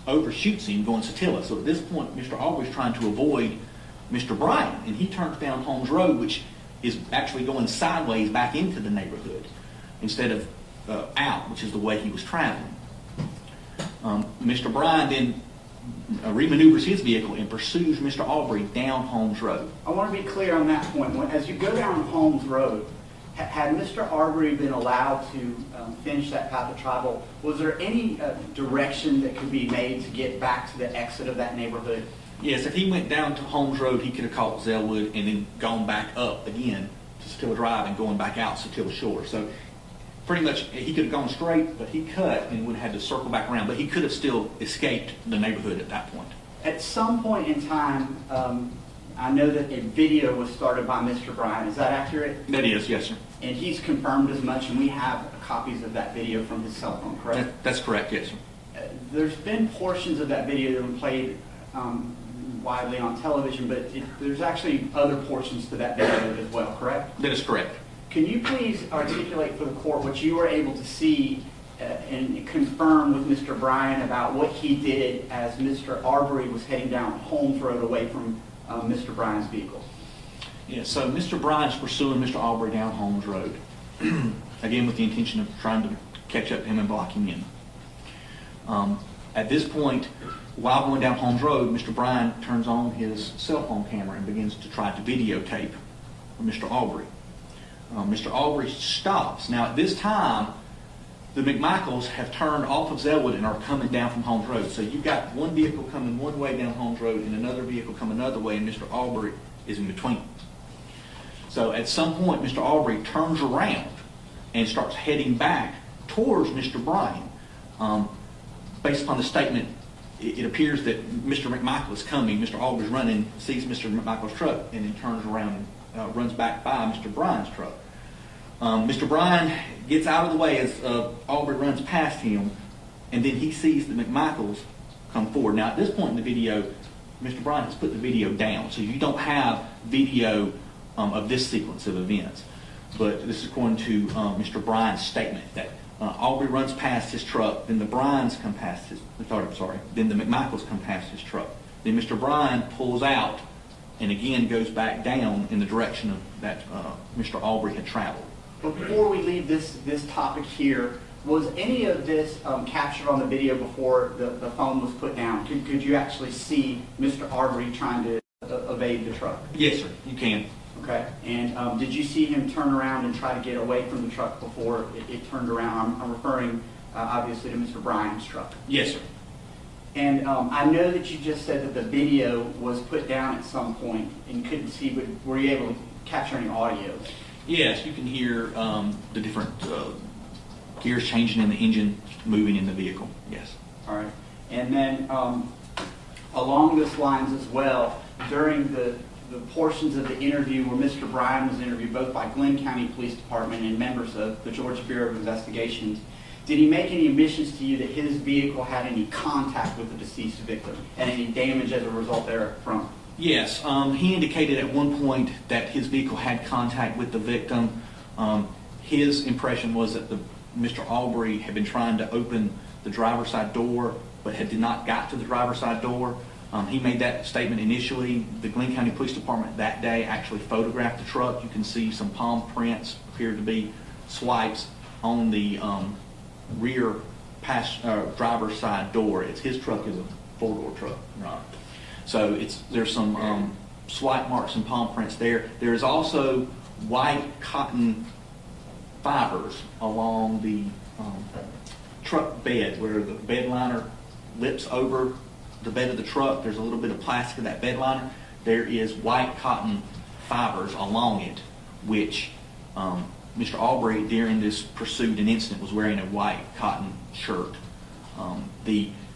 Speaker 8: overshoots him going Satilla. So at this point, Mr. Arbery is trying to avoid Mr. Bryan, and he turns down Holmes Road, which is actually going sideways back into the neighborhood instead of out, which is the way he was traveling. Mr. Bryan then remaneuvers his vehicle and pursues Mr. Arbery down Holmes Road.
Speaker 7: I want to be clear on that point. As you go down Holmes Road, had Mr. Arbery been allowed to finish that path of travel, was there any direction that could be made to get back to the exit of that neighborhood?
Speaker 8: Yes, if he went down to Holmes Road, he could have caught Zellwood and then gone back up again to Satilla Drive and going back out Satilla Shore. So pretty much he could have gone straight, but he cut and would have had to circle back around. But he could have still escaped the neighborhood at that point.
Speaker 7: At some point in time, I know that a video was started by Mr. Bryan. Is that accurate?
Speaker 8: That is, yes, sir.
Speaker 7: And he's confirmed as much, and we have copies of that video from his cell phone, correct?
Speaker 8: That's correct, yes, sir.
Speaker 7: There's been portions of that video that have been played widely on television, but there's actually other portions to that video as well, correct?
Speaker 8: That is correct.
Speaker 7: Can you please articulate for the court what you were able to see and confirm with Mr. Bryan about what he did as Mr. Arbery was heading down Holmes Road away from Mr. Bryan's vehicle?
Speaker 8: Yeah, so Mr. Bryan's pursuing Mr. Arbery down Holmes Road, again with the intention of trying to catch up to him and block him in. At this point, while going down Holmes Road, Mr. Bryan turns on his cell phone camera and begins to try to videotape Mr. Arbery. Mr. Arbery stops. Now, at this time, the McMichaels have turned off of Zellwood and are coming down from Holmes Road. So you've got one vehicle coming one way down Holmes Road and another vehicle coming another way, and Mr. Arbery is in between. So at some point, Mr. Arbery turns around and starts heading back towards Mr. Bryan. Based upon the statement, it appears that Mr. McMichael is coming. Mr. Arbery's running, sees Mr. McMichael's truck, and then turns around and runs back by Mr. Bryan's truck. Mr. Bryan gets out of the way as Arbery runs past him, and then he sees the McMichaels come forward. Now, at this point in the video, Mr. Bryan has put the video down, so you don't have video of this sequence of events. But this is according to Mr. Bryan's statement that Arbery runs past his truck, then the Bryans come past his, then the McMichaels come past his truck. Then Mr. Bryan pulls out and again goes back down in the direction of that Mr. Arbery had traveled.
Speaker 7: But before we leave this topic here, was any of this captured on the video before the phone was put down? Could you actually see Mr. Arbery trying to evade the truck?
Speaker 8: Yes, sir, you can.
Speaker 7: Okay. And did you see him turn around and try to get away from the truck before it turned around? I'm referring obviously to Mr. Bryan's truck.
Speaker 8: Yes, sir.
Speaker 7: And I know that you just said that the video was put down at some point and couldn't see, but were you able to capture any audio?
Speaker 8: Yes, you can hear the different gears changing in the engine, moving in the vehicle. Yes.
Speaker 7: All right. And then along this lines as well, during the portions of the interview where Mr. Bryan was interviewed both by Glenn County Police Department and members of the Georgia Bureau of Investigations, did he make any admissions to you that his vehicle had any contact with the deceased victim and any damage as a result therefrom?
Speaker 8: Yes, he indicated at one point that his vehicle had contact with the victim. His impression was that Mr. Arbery had been trying to open the driver's side door, but did not got to the driver's side door. He made that statement initially. The Glenn County Police Department that day actually photographed the truck. You can see some palm prints, appear to be swipes on the rear driver's side door. His truck is a four-door truck, right? So there's some swipe marks and palm prints there. There is also white cotton fibers along the truck bed where the bed liner lips over the bed of the truck. There's a little bit of plastic in that bed liner. There is white cotton fibers along it, which Mr. Arbery, during this pursuit and incident, was wearing a white cotton shirt.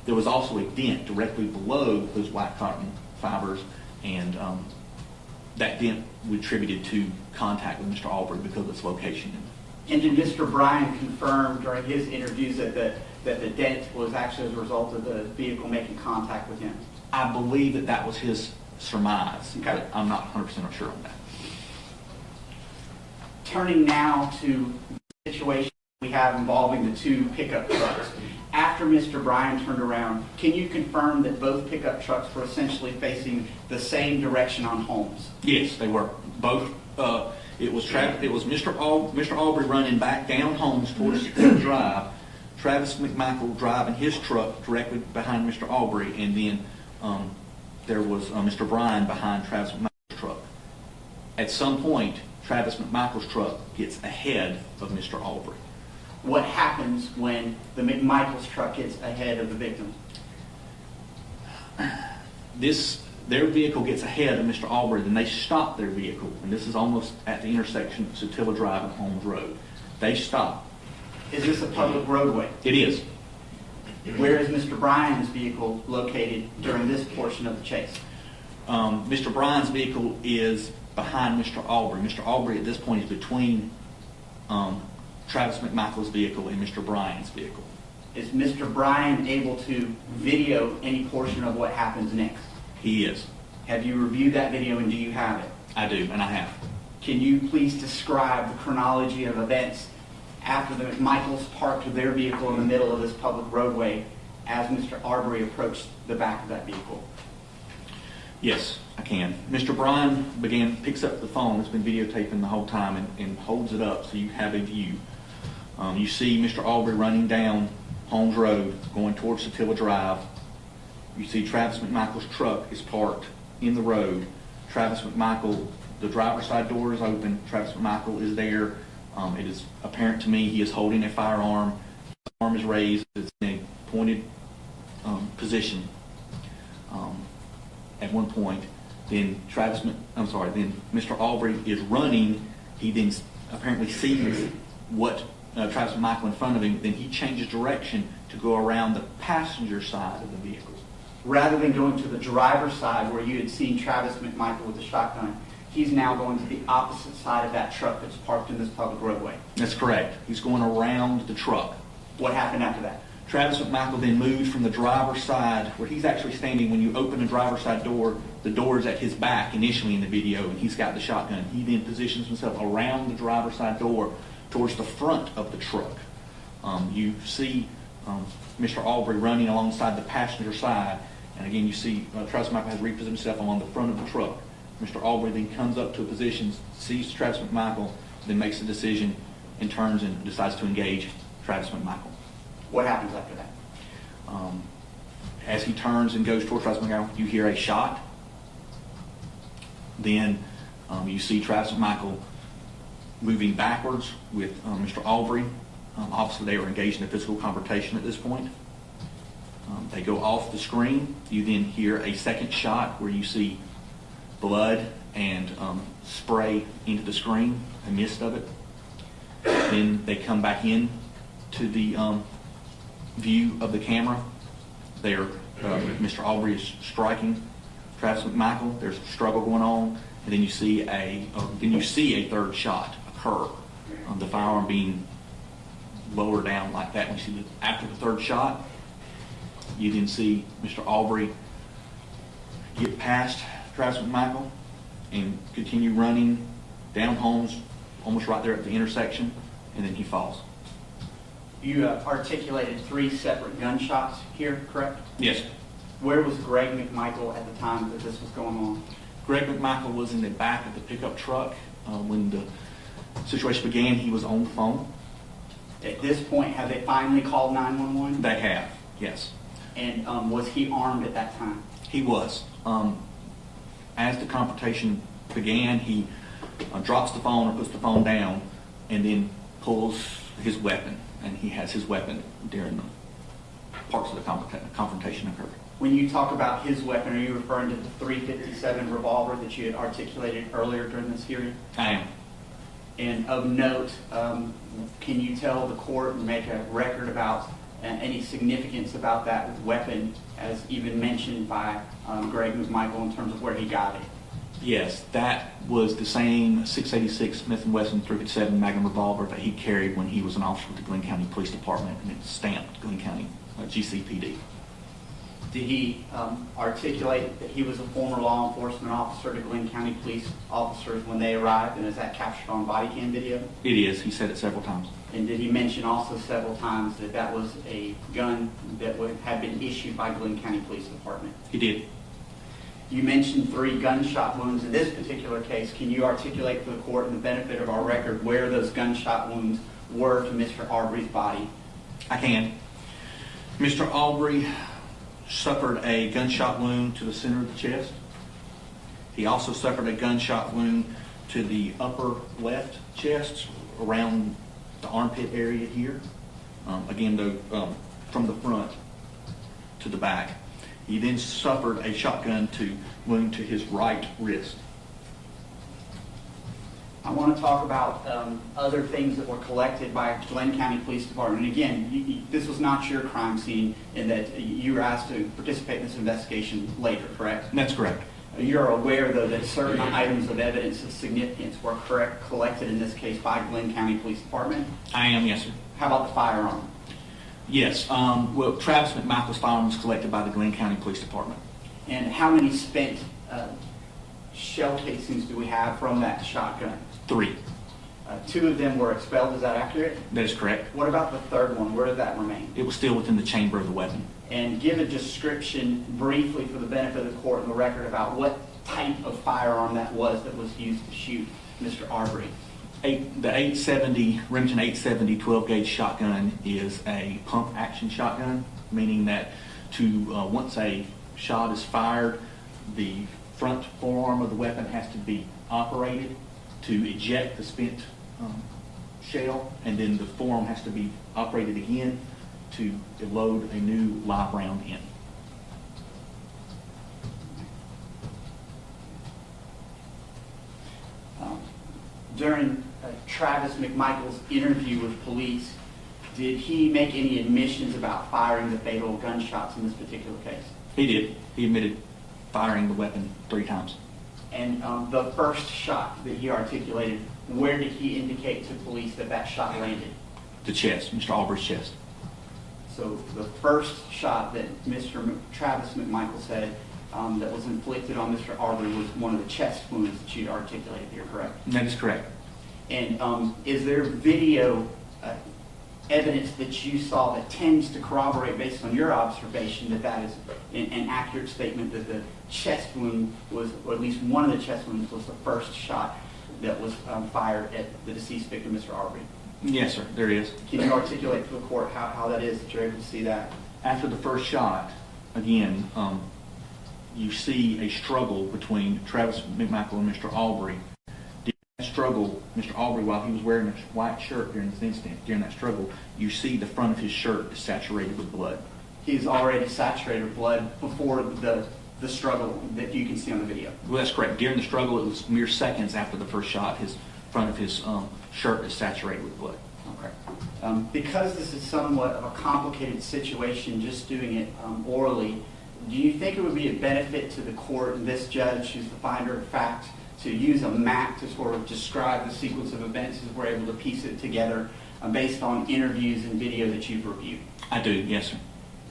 Speaker 8: There was also a dent directly below those white cotton fibers, and that dent we attributed to contact with Mr. Arbery because of its location.
Speaker 7: And did Mr. Bryan confirm during his interviews that the dent was actually as a result of the vehicle making contact with him?
Speaker 8: I believe that was his surmise.
Speaker 7: Okay.
Speaker 8: But I'm not 100% sure on that.
Speaker 7: Turning now to the situation we have involving the two pickup trucks. After Mr. Bryan turned around, can you confirm that both pickup trucks were essentially facing the same direction on Holmes?
Speaker 8: Yes, they were. Both. It was Mr. Arbery running back down Holmes towards the drive, Travis McMichael driving his truck directly behind Mr. Arbery, and then there was Mr. Bryan behind Travis McMichael's truck. At some point, Travis McMichael's truck gets ahead of Mr. Arbery.
Speaker 7: What happens when the McMichael's truck gets ahead of the victim?
Speaker 8: Their vehicle gets ahead of Mr. Arbery, then they stop their vehicle, and this is almost at the intersection of Satilla Drive and Holmes Road. They stop.
Speaker 7: Is this a public roadway?
Speaker 8: It is.
Speaker 7: Where is Mr. Bryan's vehicle located during this portion of the chase?
Speaker 8: Mr. Bryan's vehicle is behind Mr. Arbery. Mr. Arbery at this point is between Travis McMichael's vehicle and Mr. Bryan's vehicle.
Speaker 7: Is Mr. Bryan able to video any portion of what happens next?
Speaker 8: He is.
Speaker 7: Have you reviewed that video and do you have it?
Speaker 8: I do, and I have.
Speaker 7: Can you please describe the chronology of events after the McMichaels parked their vehicle in the middle of this public roadway as Mr. Arbery approached the back of that vehicle?
Speaker 8: Yes, I can. Mr. Bryan picks up the phone that's been videotaping the whole time and holds it up so you have a view. You see Mr. Arbery running down Holmes Road, going towards Satilla Drive. You see Travis McMichael's truck is parked in the road. Travis McMichael, the driver's side door is open. Travis McMichael is there. It is apparent to me he is holding a firearm. His arm is raised. It's in a pointed position at one point. Then then Mr. Arbery is running. He then apparently sees what Travis McMichael in front of him. Then he changes direction to go around the passenger side of the vehicle.
Speaker 7: Rather than going to the driver's side where you had seen Travis McMichael with the shotgun, he's now going to the opposite side of that truck that's parked in this public roadway.
Speaker 8: That's correct. He's going around the truck.
Speaker 7: What happened after that?
Speaker 8: Travis McMichael then moves from the driver's side, where he's actually standing. When you open the driver's side door, the door is at his back initially in the video, and he's got the shotgun. He then positions himself around the driver's side door towards the front of the truck. You see Mr. Arbery running alongside the passenger side, and again you see Travis McMichael has repositioned himself along the front of the truck. Mr. Arbery then comes up to a position, sees Travis McMichael, then makes a decision and turns and decides to engage Travis McMichael.
Speaker 7: What happens after that?
Speaker 8: As he turns and goes towards Travis McMichael, you hear a shot. Then you see Travis McMichael moving backwards with Mr. Arbery. Obviously, they were engaged in a physical confrontation at this point. They go off the screen. You then hear a second shot where you see blood and spray into the screen, a mist of it. Then they come back in to the view of the camera. There, Mr. Arbery is striking Travis McMichael. There's a struggle going on, and then you see a third shot occur. The firearm being lowered down like that. When you see after the third shot, you then see Mr. Arbery get past Travis McMichael and continue running down Holmes, almost right there at the intersection, and then he falls.
Speaker 7: You articulated 3 separate gunshots here, correct?
Speaker 8: Yes.
Speaker 7: Where was Greg McMichael at the time that this was going on?
Speaker 8: Greg McMichael was in the back of the pickup truck. When the situation began, he was on the phone.
Speaker 7: At this point, have they finally called 911?
Speaker 8: They have, yes.
Speaker 7: And was he armed at that time?
Speaker 8: He was. As the confrontation began, he drops the phone or puts the phone down and then pulls his weapon. And he has his weapon during the parts of the confrontation occurred.
Speaker 7: When you talk about his weapon, are you referring to the .357 revolver that you had articulated earlier during this hearing?
Speaker 8: I am.
Speaker 7: And of note, can you tell the court and make a record about any significance about that weapon, as even mentioned by Greg McMichael in terms of where he got it?
Speaker 8: Yes, that was the same .686 Smith & Wesson .357 Magnum revolver that he carried when he was an officer with the Glenn County Police Department, and it's stamped Glenn County GCPD.
Speaker 7: Did he articulate that he was a former law enforcement officer to Glenn County police officers when they arrived, and is that captured on body cam video?
Speaker 8: It is. He said it several times.
Speaker 7: And did he mention also several times that that was a gun that had been issued by Glenn County Police Department?
Speaker 8: He did.
Speaker 7: You mentioned 3 gunshot wounds in this particular case. Can you articulate for the court and the benefit of our record where those gunshot wounds were to Mr. Arbery's body?
Speaker 8: I can. Mr. Arbery suffered a gunshot wound to the center of the chest. He also suffered a gunshot wound to the upper left chest around the armpit area here. Again, though, from the front to the back. He then suffered a shotgun wound to his right wrist.
Speaker 7: I want to talk about other things that were collected by Glenn County Police Department. And again, this was not your crime scene, in that you were asked to participate in this investigation later, correct?
Speaker 8: That's correct.
Speaker 7: You're aware, though, that certain items of evidence of significance were collected in this case by Glenn County Police Department?
Speaker 8: I am, yes, sir.
Speaker 7: How about the firearm?
Speaker 8: Yes. Well, Travis McMichael's firearm was collected by the Glenn County Police Department.
Speaker 7: And how many spent shell casings do we have from that shotgun?
Speaker 8: 3.
Speaker 7: 2 of them were expelled, is that accurate?
Speaker 8: That is correct.
Speaker 7: What about the third one? Where did that remain?
Speaker 8: It was still within the chamber of the weapon.
Speaker 7: And give a description briefly for the benefit of the court and the record about what type of firearm that was used to shoot Mr. Arbery.
Speaker 8: The 870 Remington 870 12-gauge shotgun is a pump action shotgun, meaning that once a shot is fired, the front forearm of the weapon has to be operated to eject the spent shell, and then the forearm has to be operated again to load a new live round in.
Speaker 7: During Travis McMichael's interview with police, did he make any admissions about firing the fatal gunshots in this particular case?
Speaker 8: He did. He admitted firing the weapon 3 times.
Speaker 7: And the first shot that he articulated, where did he indicate to police that that shot landed?
Speaker 8: The chest, Mr. Arbery's chest.
Speaker 7: So the first shot that Travis McMichael said that was inflicted on Mr. Arbery was one of the chest wounds that you articulated here, correct?
Speaker 8: That is correct.
Speaker 7: And is there video evidence that you saw that tends to corroborate, based on your observation, that that is an accurate statement that the chest wound was, or at least one of the chest wounds was the first shot that was fired at the deceased victim, Mr. Arbery?
Speaker 8: Yes, sir, there is.
Speaker 7: Can you articulate to the court how that is that you're able to see that?
Speaker 8: After the first shot, again, you see a struggle between Travis McMichael and Mr. Arbery. During that struggle, Mr. Arbery, while he was wearing a white shirt during this incident, during that struggle, you see the front of his shirt is saturated with blood.
Speaker 7: He's already saturated with blood before the struggle that you can see on the video.
Speaker 8: Well, that's correct. During the struggle, it was mere seconds after the first shot, his front of his shirt is saturated with blood.
Speaker 7: Okay. Because this is somewhat of a complicated situation, just doing it orally, do you think it would be a benefit to the court and this judge, who's the finder of fact, to use a map to sort of describe the sequence of events as we're able to piece it together based on interviews and video that you've reviewed?
Speaker 8: I do, yes, sir.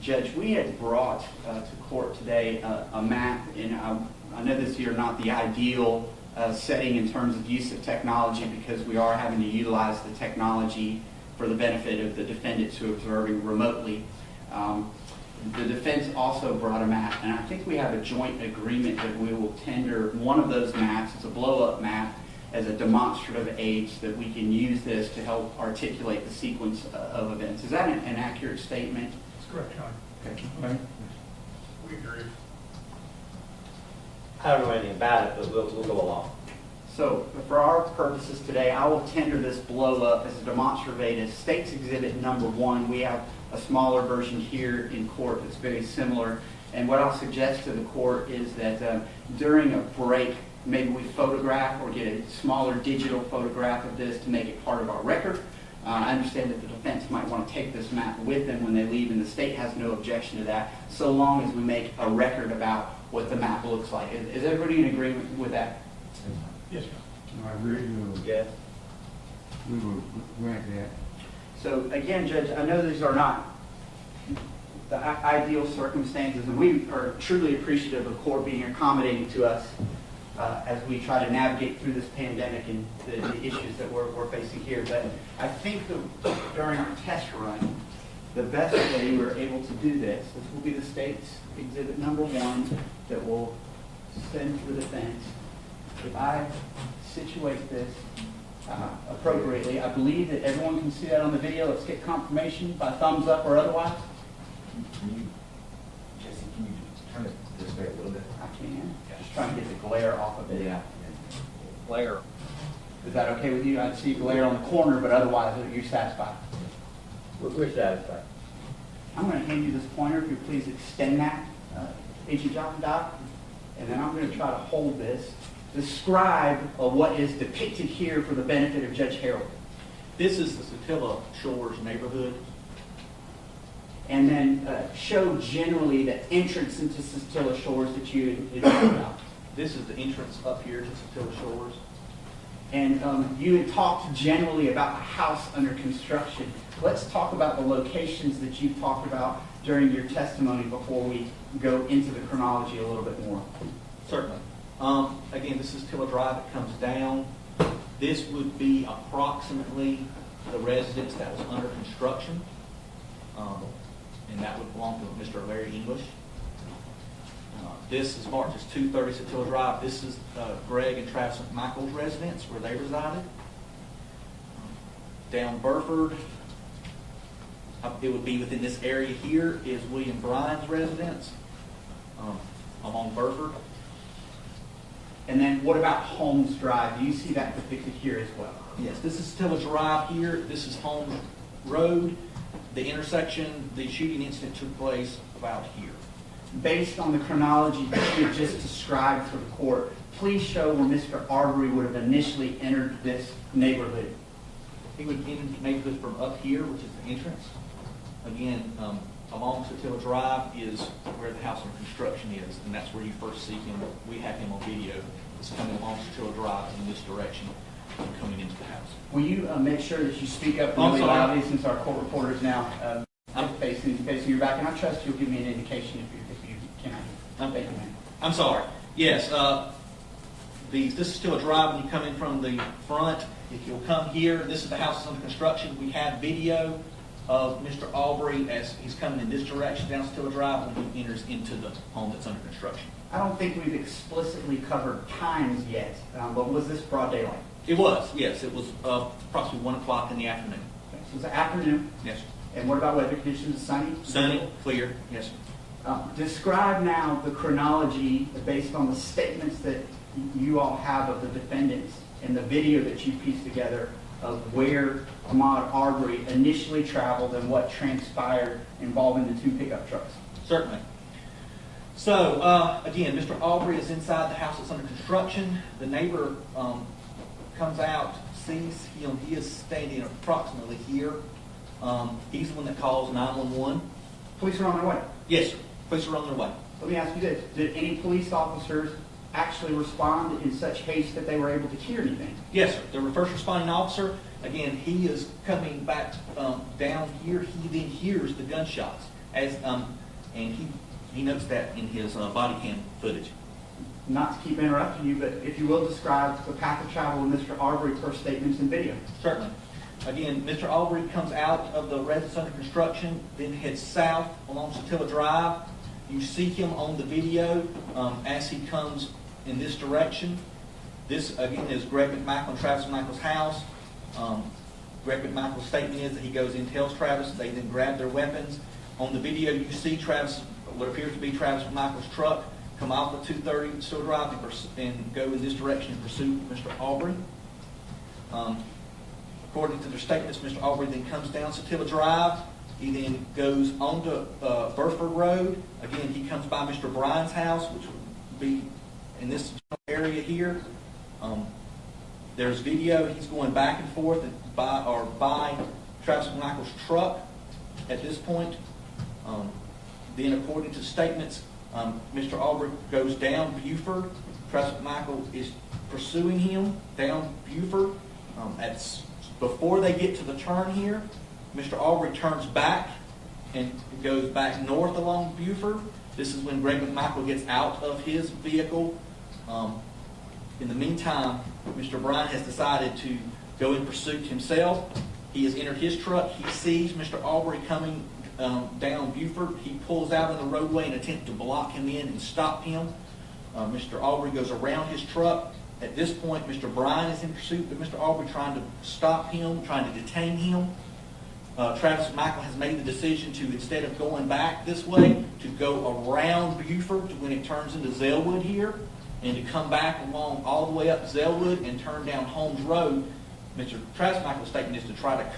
Speaker 7: Judge, we had brought to court today a map, and I know this is not the ideal setting in terms of use of technology, because we are having to utilize the technology for the benefit of the defendants who are observing remotely. The defense also brought a map, and I think we have a joint agreement that we will tender one of those maps. It's a blow-up map as a demonstrative aid so that we can use this to help articulate the sequence of events. Is that an accurate statement?
Speaker 3: That's correct, John.
Speaker 7: Okay.
Speaker 4: We agree.
Speaker 5: I don't know anything about it, but we'll go along.
Speaker 7: So for our purposes today, I will tender this blow-up as a demonstrative aid as State's Exhibit number 1. We have a smaller version here in court that's very similar. And what I'll suggest to the court is that during a break, maybe we photograph or get a smaller digital photograph of this to make it part of our record. I understand that the defense might want to take this map with them when they leave, and the state has no objection to that, so long as we make a record about what the map looks like. Is everybody in agreement with that?
Speaker 3: Yes, sir.
Speaker 1: I agree.
Speaker 5: Yes.
Speaker 1: We will grant that.
Speaker 7: So again, Judge, I know these are not the ideal circumstances, and we are truly appreciative of the court being accommodating to us as we try to navigate through this pandemic and the issues that we're facing here. But I think that during our test run, the best way we're able to do this will be the State's Exhibit number 1 that we'll send to the defense. If I situate this appropriately, I believe that everyone can see that on the video. Let's get confirmation by thumbs up or otherwise.
Speaker 6: Jesse, can you turn it this way a little bit?
Speaker 7: I can. Just trying to get the glare off of it.
Speaker 6: Yeah.
Speaker 5: Glare.
Speaker 7: Is that okay with you? I see glare on the corner, but otherwise, are you satisfied?
Speaker 5: We're satisfied.
Speaker 7: I'm going to hand you this pointer. If you please extend that, Agent Doc, and then I'm going to try to hold this. Describe what is depicted here for the benefit of Judge Harold.
Speaker 8: This is the Satilla Shores neighborhood.
Speaker 7: And then show generally the entrance into Satilla Shores that you had talked about.
Speaker 8: This is the entrance up here to Satilla Shores.
Speaker 7: And you had talked generally about a house under construction. Let's talk about the locations that you've talked about during your testimony before we go into the chronology a little bit more.
Speaker 8: Certainly. Again, this is Tilla Drive. It comes down. This would be approximately the residence that was under construction, and that would belong to Mr. Larry English. This is marked as 230 Satilla Drive. This is Greg and Travis McMichael's residence where they resided. down Burford. It would be within this area here is William Bryan's residence along Burford.
Speaker 7: And then what about Holmes Drive? Do you see that depicted here as well?
Speaker 8: Yes, this is still a drive here. This is Holmes Road. The intersection, the shooting incident took place about here.
Speaker 7: Based on the chronology that you just described for the court, please show where Mr. Arbery would have initially entered this neighborhood.
Speaker 8: He would enter the neighborhood from up here, which is the entrance. Again, along Satilla Drive is where the house under construction is, and that's where you first see him. We have him on video. He's coming along Satilla Drive in this direction and coming into the house.
Speaker 7: Will you make sure that you speak up
Speaker 8: I'm
Speaker 7: really
Speaker 8: sorry.
Speaker 7: loudly, since our court reporter is now facing your back, and I trust you'll give me an indication if you cannot. Thank you, ma'am.
Speaker 8: I'm sorry. Yes, this is still a drive when you come in from the front. If you'll come here, this is the house that's under construction. We have video of Mr. Arbery as he's coming in this direction down Still Drive when he enters into the home that's under construction.
Speaker 7: I don't think we've explicitly covered times yet, but was this broad daylight?
Speaker 8: It was, yes. It was approximately 1 o'clock in the afternoon.
Speaker 7: Okay, so it's the afternoon.
Speaker 8: Yes, sir.
Speaker 7: And what about weather conditions? Sunny?
Speaker 8: Sunny, clear, yes, sir.
Speaker 7: Describe now the chronology based on the statements that you all have of the defendants and the video that you pieced together of where Ahmaud Arbery initially traveled and what transpired involving the 2 pickup trucks.
Speaker 8: Certainly. So, again, Mr. Arbery is inside the house that's under construction. The neighbor comes out, sees him. He is standing approximately here. He's the one that calls 911.
Speaker 7: Police are on their way.
Speaker 8: Yes, sir. Police are on their way.
Speaker 7: Let me ask you this. Did any police officers actually respond in such haste that they were able to hear anything?
Speaker 8: Yes, sir. The first responding officer, again, he is coming back down here. He then hears the gunshots, and he notes that in his body cam footage.
Speaker 7: Not to keep interrupting you, but if you will describe the path of travel of Mr. Arbery per statements and video.
Speaker 8: Certainly. Again, Mr. Arbery comes out of the residence under construction, then heads south along Satilla Drive. You see him on the video as he comes in this direction. This, again, is Greg McMichael and Travis McMichael's house. Greg McMichael's statement is that he goes in, tells Travis, they then grab their weapons. On the video, you see Travis, what appears to be Travis McMichael's truck, come out the 230 Still Drive and go in this direction in pursuit of Mr. Arbery. According to their statements, Mr. Arbery then comes down Satilla Drive. He then goes onto Burford Road. Again, he comes by Mr. Bryan's house, which would be in this area here. There's video. He's going back and forth by Travis McMichael's truck at this point. Then, according to statements, Mr. Arbery goes down Buford. Travis McMichael is pursuing him down Buford. Before they get to the turn here, Mr. Arbery turns back and goes back north along Buford. This is when Greg McMichael gets out of his vehicle. In the meantime, Mr. Bryan has decided to go in pursuit himself. He has entered his truck. He sees Mr. Arbery coming down Buford. He pulls out in the roadway and attempts to block him in and stop him. Mr. Arbery goes around his truck. At this point, Mr. Bryan is in pursuit of Mr. Arbery, trying to stop him, trying to detain him. Travis McMichael has made the decision to, instead of going back this way, to go around Buford to when it turns into Zellwood here, and to come back along all the way up Zellwood and turn down Holmes Road. Mr. Travis McMichael's statement is to try to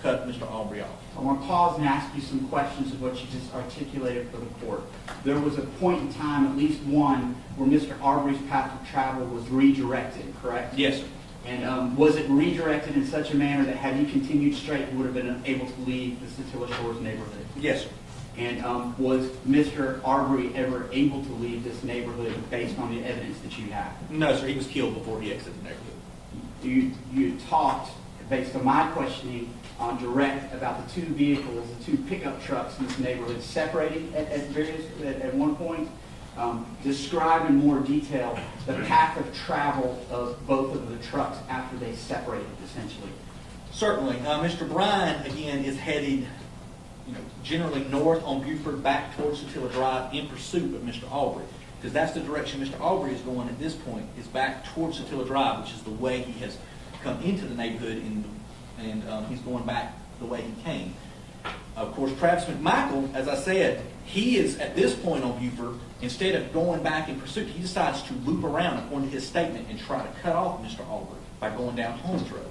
Speaker 8: cut Mr. Arbery off.
Speaker 7: I want to pause and ask you some questions of what you just articulated for the court. There was a point in time, at least one, where Mr. Arbery's path of travel was redirected, correct?
Speaker 8: Yes, sir.
Speaker 7: And was it redirected in such a manner that had he continued straight, he would have been able to leave the Satilla Shores neighborhood?
Speaker 8: Yes, sir.
Speaker 7: And was Mr. Arbery ever able to leave this neighborhood based on the evidence that you have?
Speaker 8: No, sir. He was killed before he exited the neighborhood.
Speaker 7: You talked, based on my questioning, on direct about the 2 vehicles, the 2 pickup trucks in this neighborhood separating at one point. Describe in more detail the path of travel of both of the trucks after they separated, essentially.
Speaker 8: Certainly. Mr. Bryan, again, is headed generally north on Buford back towards Satilla Drive in pursuit of Mr. Arbery. Because that's the direction Mr. Arbery is going at this point, is back towards Satilla Drive, which is the way he has come into the neighborhood and he's going back the way he came. Of course, Travis McMichael, as I said, he is at this point on Buford, instead of going back in pursuit, he decides to loop around according to his statement and try to cut off Mr. Arbery by going down Holmes Road.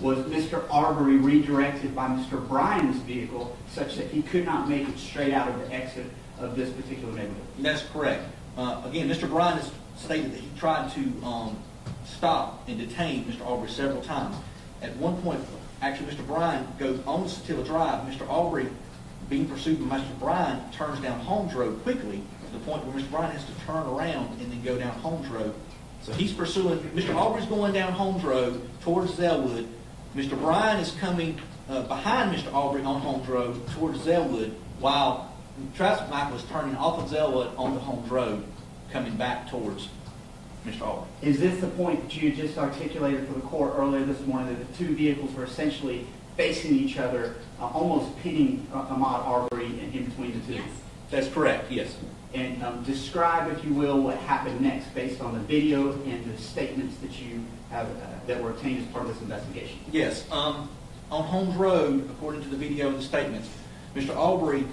Speaker 7: Was Mr. Arbery redirected by Mr. Bryan's vehicle such that he could not make it straight out of the exit of this particular neighborhood?
Speaker 8: That's correct. Again, Mr. Bryan has stated that he tried to stop and detain Mr. Arbery several times. At one point, actually, Mr. Bryan goes on Satilla Drive. Mr. Arbery, being pursued by Mr. Bryan, turns down Holmes Road quickly to the point where Mr. Bryan has to turn around and then go down Holmes Road. So he's pursuing, Mr. Arbery's going down Holmes Road towards Zellwood. Mr. Bryan is coming behind Mr. Arbery on Holmes Road towards Zellwood, while Travis McMichael is turning off of Zellwood onto Holmes Road, coming back towards Mr. Arbery.
Speaker 7: Is this the point that you just articulated for the court earlier this morning, that the two vehicles were essentially facing each other, almost pitting Ahmaud Arbery in between the two?
Speaker 9: Yes.
Speaker 8: That's correct, yes.
Speaker 7: And describe, if you will, what happened next based on the video and the statements that you have that were obtained as part of this investigation.
Speaker 8: Yes. On Holmes Road, according to the video and the statements, Mr. Arbery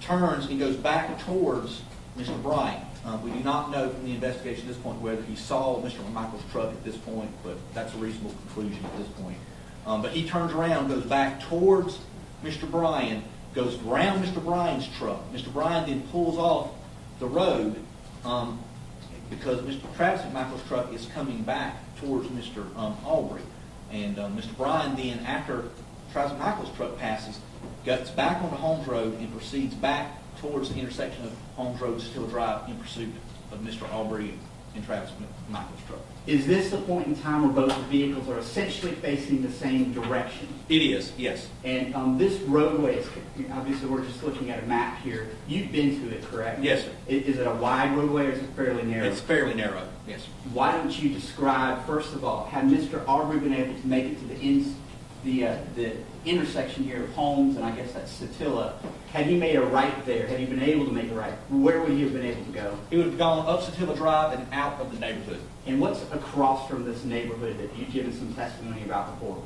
Speaker 8: turns and goes back towards Mr. Bryan. We do not know from the investigation at this point whether he saw Mr. McMichael's truck at this point, but that's a reasonable conclusion at this point. But he turns around, goes back towards Mr. Bryan, goes around Mr. Bryan's truck. Mr. Bryan then pulls off the road because Mr. Travis McMichael's truck is coming back towards Mr. Arbery. And Mr. Bryan then, after Travis McMichael's truck passes, gets back onto Holmes Road and proceeds back towards the intersection of Holmes Road and Satilla Drive in pursuit of Mr. Arbery and Travis McMichael's truck.
Speaker 7: Is this the point in time where both the vehicles are essentially facing the same direction?
Speaker 8: It is, yes.
Speaker 7: And this roadway, obviously we're just looking at a map here. You've been to it, correct?
Speaker 8: Yes, sir.
Speaker 7: Is it a wide roadway or is it fairly narrow?
Speaker 8: It's fairly narrow, yes.
Speaker 7: Why don't you describe, first of all, had Mr. Arbery been able to make it to the intersection here of Holmes, and I guess that's Satilla, had he made a right there, had he been able to make a right, where would he have been able to go?
Speaker 8: He would have gone up Satilla Drive and out of the neighborhood.
Speaker 7: And what's across from this neighborhood that you've given some testimony about before?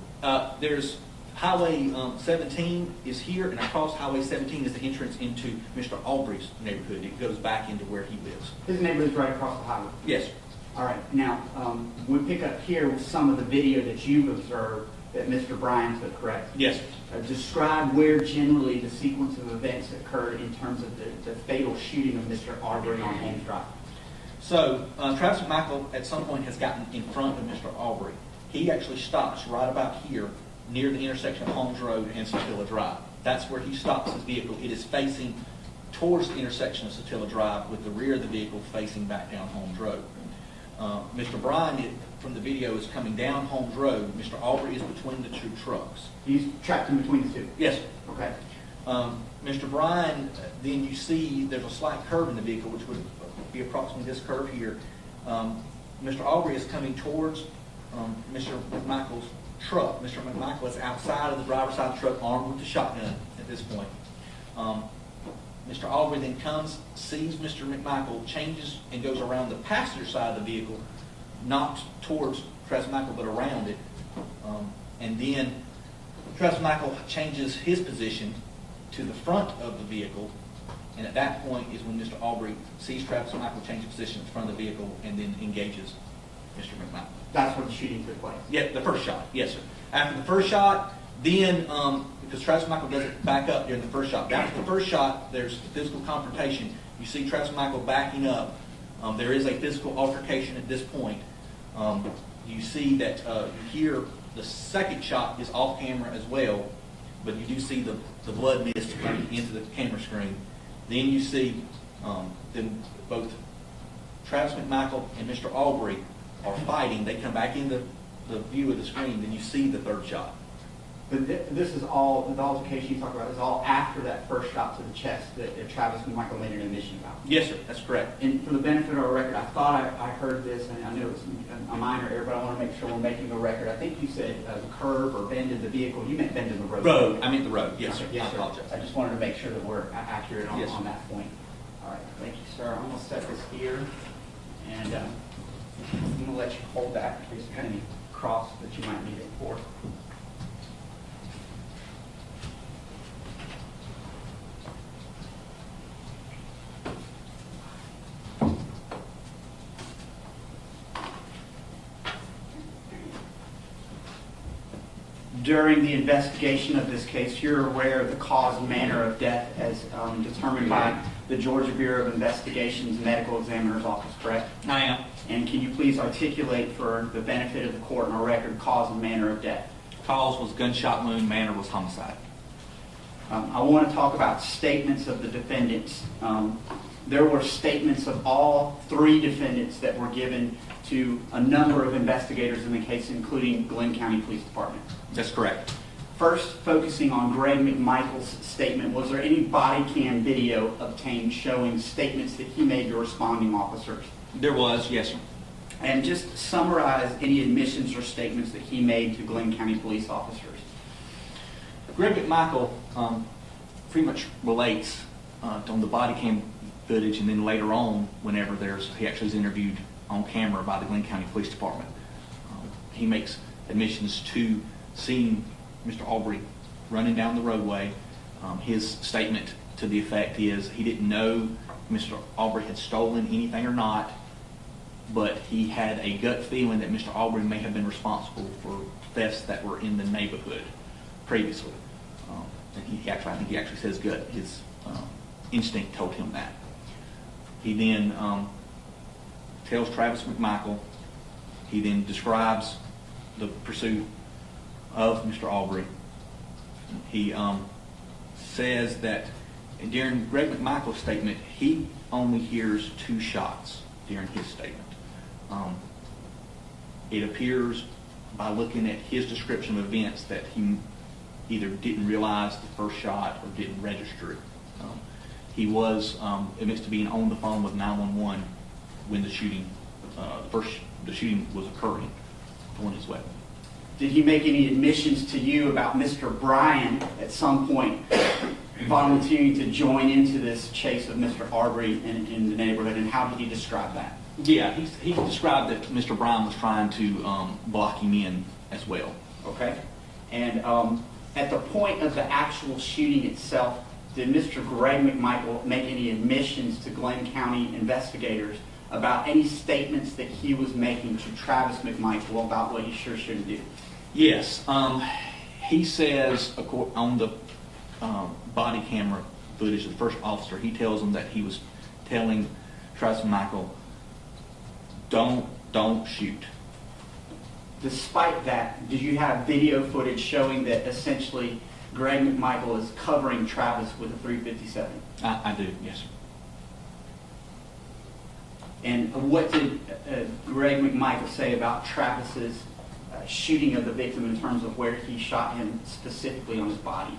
Speaker 8: There's Highway 17 is here, and across Highway 17 is the entrance into Mr. Arbery's neighborhood. It goes back into where he lives.
Speaker 7: His neighborhood's right across the highway.
Speaker 8: Yes, sir.
Speaker 7: All right. Now, we pick up here with some of the video that you've observed that Mr. Bryan took, correct?
Speaker 8: Yes, sir.
Speaker 7: Describe where generally the sequence of events occurred in terms of the fatal shooting of Mr. Arbery on Holmes Drive.
Speaker 8: So, Travis McMichael at some point has gotten in front of Mr. Arbery. He actually stops right about here near the intersection of Holmes Road and Satilla Drive. That's where he stops his vehicle. It is facing towards the intersection of Satilla Drive with the rear of the vehicle facing back down Holmes Road. Mr. Bryan, from the video, is coming down Holmes Road. Mr. Arbery is between the two trucks.
Speaker 7: He's trapped in between the two?
Speaker 8: Yes, sir.
Speaker 7: Okay.
Speaker 8: Mr. Bryan, then you see there's a slight curve in the vehicle, which would be approximately this curve here. Mr. Arbery is coming towards Mr. McMichael's truck. Mr. McMichael is outside of the driver's side of the truck, armed with the shotgun at this point. Mr. Arbery then comes, sees Mr. McMichael, changes and goes around the passenger side of the vehicle, not towards Travis McMichael, but around it. And then Travis McMichael changes his position to the front of the vehicle, and at that point is when Mr. Arbery sees Travis McMichael change his position in front of the vehicle and then engages Mr. McMichael.
Speaker 7: That's where the shooting took place?
Speaker 8: Yeah, the first shot, yes, sir. After the first shot, then, because Travis McMichael doesn't back up during the first shot, after the first shot, there's physical confrontation. You see Travis McMichael backing up. There is a physical altercation at this point. You see that you hear the second shot is off camera as well, but you do see the blood mist running into the camera screen. Then you see then both Travis McMichael and Mr. Arbery are fighting. They come back into the view of the screen, then you see the third shot.
Speaker 7: But this is all, the altercation you talk about is all after that first shot to the chest that Travis McMichael made an admission about?
Speaker 8: Yes, sir, that's correct.
Speaker 7: And for the benefit of our record, I thought I heard this, and I know it's a minor error, but I want to make sure we're making a record. I think you said curve or bend in the vehicle. You meant bend in the road.
Speaker 8: Road. I meant the road. Yes, sir.
Speaker 7: Yes,
Speaker 8: I
Speaker 7: sir.
Speaker 8: apologize.
Speaker 7: I just wanted to make sure that we're accurate on,
Speaker 8: Yes,
Speaker 7: on that point. All right. Thank you, sir. I'm going to set this here, and I'm going to let you hold that in case there's any cross that you might need it for. During the investigation of this case, you're aware of the cause and manner of death as determined by the Georgia Bureau of Investigation's Medical Examiner's Office, correct?
Speaker 8: I am.
Speaker 7: And can you please articulate for the benefit of the court and our record cause and manner of death?
Speaker 8: Cause was gunshot wound, manner was homicide.
Speaker 7: I want to talk about statements of the defendants. There were statements of all three defendants that were given to a number of investigators in the case, including Glenn County Police Department.
Speaker 8: That's correct.
Speaker 7: First, focusing on Greg McMichael's statement, was there any body cam video obtained showing statements that he made to responding officers?
Speaker 8: There was, yes, sir.
Speaker 7: And just summarize any admissions or statements that he made to Glenn County police officers.
Speaker 8: Greg McMichael pretty much relates on the body cam footage, and then later on, whenever he actually is interviewed on camera by the Glenn County Police Department, he makes admissions to seeing Mr. Arbery running down the roadway. His statement to the effect is he didn't know Mr. Arbery had stolen anything or not, but he had a gut feeling that Mr. Arbery may have been responsible for thefts that were in the neighborhood previously. And I think he actually says gut. His instinct told him that. He then tells Travis McMichael. He then describes the pursuit of Mr. Arbery. He says that during Greg McMichael's statement, he only hears 2 shots during his statement. It appears by looking at his description of events that he either didn't realize the first shot or didn't register it. He was admits to being on the phone with 911 when the shooting was occurring on his weapon.
Speaker 7: Did he make any admissions to you about Mr. Bryan at some point volunteering to join into this chase of Mr. Arbery in the neighborhood, and how did he describe that?
Speaker 8: Yeah, he described that Mr. Bryan was trying to block him in as well.
Speaker 7: Okay. And at the point of the actual shooting itself, did Mr. Greg McMichael make any admissions to Glenn County investigators about any statements that he was making to Travis McMichael about what he sure shouldn't do?
Speaker 8: Yes. He says on the body camera footage of the first officer, he tells him that he was telling Travis McMichael, don't shoot.
Speaker 7: Despite that, did you have video footage showing that essentially Greg McMichael is covering Travis with a .357?
Speaker 8: I do, yes, sir.
Speaker 7: And what did Greg McMichael say about Travis's shooting of the victim in terms of where he shot him specifically on his body?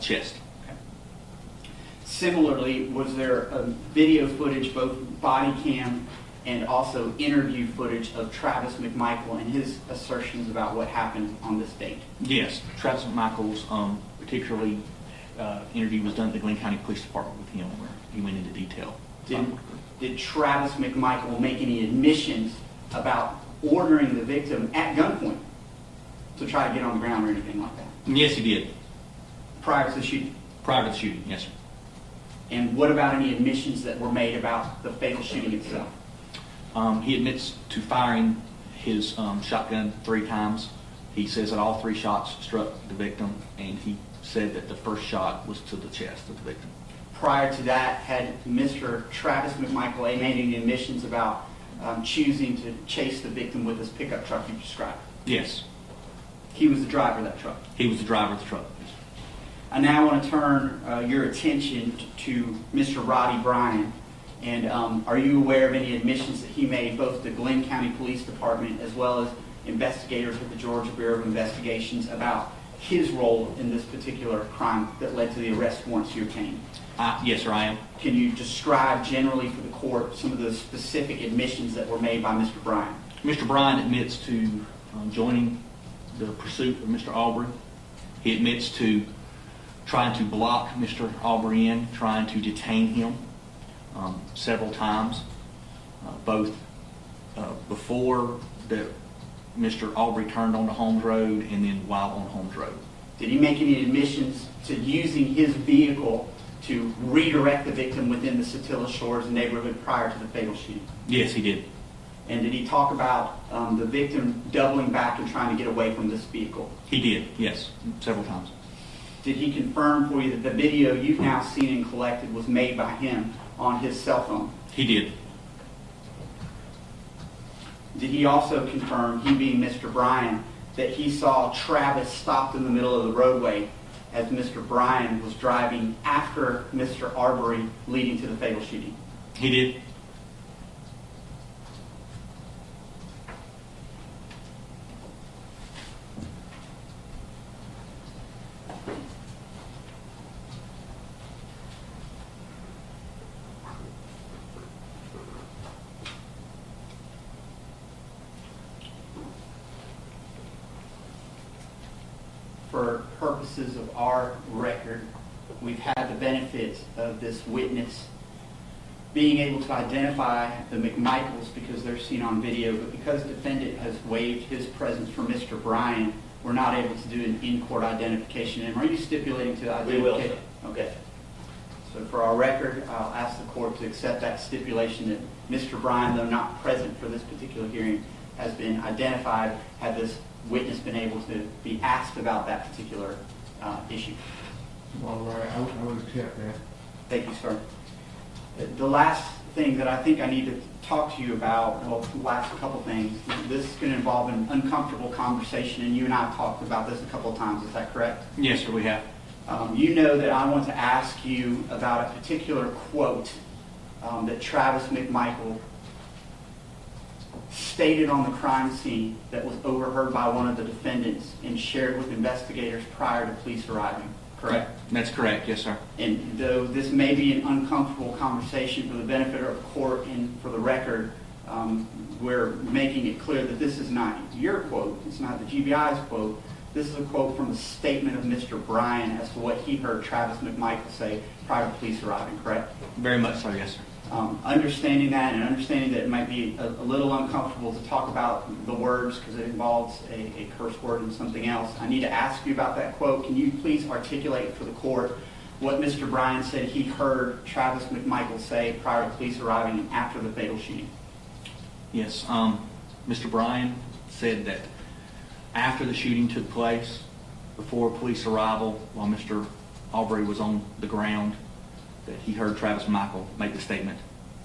Speaker 8: Chest.
Speaker 7: Okay. Similarly, was there video footage, both body cam and also interview footage of Travis McMichael and his assertions about what happened on this date?
Speaker 8: Yes. Travis McMichael's particularly interview was done at the Glenn County Police Department with him, where he went into detail.
Speaker 7: Did Travis McMichael make any admissions about ordering the victim at gunpoint to try to get on the ground or anything like that?
Speaker 8: Yes, he did.
Speaker 7: Prior to the shooting?
Speaker 8: Prior to the shooting, yes, sir.
Speaker 7: And what about any admissions that were made about the fatal shooting itself?
Speaker 8: He admits to firing his shotgun 3 times. He says that all 3 shots struck the victim, and he said that the first shot was to the chest of the victim.
Speaker 7: Prior to that, had Mr. Travis McMichael made any admissions about choosing to chase the victim with his pickup truck you described?
Speaker 8: Yes.
Speaker 7: He was the driver of that truck?
Speaker 8: He was the driver of the truck.
Speaker 7: I now want to turn your attention to Mr. Roddy Bryan. And are you aware of any admissions that he made both to Glenn County Police Department as well as investigators at the Georgia Bureau of Investigations about his role in this particular crime that led to the arrest warrants you obtained?
Speaker 8: Yes, sir, I am.
Speaker 7: Can you describe generally for the court some of the specific admissions that were made by Mr. Bryan?
Speaker 8: Mr. Bryan admits to joining the pursuit of Mr. Arbery. He admits to trying to block Mr. Arbery in, trying to detain him several times, both before Mr. Arbery turned onto Holmes Road and then while on Holmes Road.
Speaker 7: Did he make any admissions to using his vehicle to redirect the victim within the Satilla Shores neighborhood prior to the fatal shooting?
Speaker 8: Yes, he did.
Speaker 7: And did he talk about the victim doubling back and trying to get away from this vehicle?
Speaker 8: He did, yes, several times.
Speaker 7: Did he confirm for you that the video you've now seen and collected was made by him on his cell phone?
Speaker 8: He did.
Speaker 7: Did he also confirm, he being Mr. Bryan, that he saw Travis stopped in the middle of the roadway as Mr. Bryan was driving after Mr. Arbery, leading to the fatal shooting?
Speaker 8: He did.
Speaker 7: For purposes of our record, we've had the benefit of this witness being able to identify the McMichaels because they're seen on video, but because the defendant has waived his presence for Mr. Bryan, we're not able to do an in-court identification. And are you stipulating to identify?
Speaker 5: We will, sir.
Speaker 7: Okay. So for our record, I'll ask the court to accept that stipulation that Mr. Bryan, though not present for this particular hearing, has been identified had this witness been able to be asked about that particular issue.
Speaker 1: All right, I would accept that.
Speaker 7: Thank you, sir. The last thing that I think I need to talk to you about, well, the last couple things, this is going to involve an uncomfortable conversation, and you and I have talked about this a couple of times. Is that correct?
Speaker 8: Yes, sir, we have.
Speaker 7: You know that I want to ask you about a particular quote that Travis McMichael stated on the crime scene that was overheard by one of the defendants and shared with investigators prior to police arriving, correct?
Speaker 8: That's correct, yes, sir.
Speaker 7: And though this may be an uncomfortable conversation for the benefit of the court and for the record, we're making it clear that this is not your quote, it's not the GBI's quote. This is a quote from a statement of Mr. Bryan as to what he heard Travis McMichael say prior to police arriving, correct?
Speaker 8: Very much so, yes, sir.
Speaker 7: Understanding that and understanding that it might be a little uncomfortable to talk about the words because it involves a curse word and something else, I need to ask you about that quote. Can you please articulate for the court what Mr. Bryan said he heard Travis McMichael say prior to police arriving and after the fatal shooting?
Speaker 8: Yes, Mr. Bryan said that after the shooting took place, before police arrival, while Mr. Arbery was on the ground, that he heard Travis McMichael make the statement,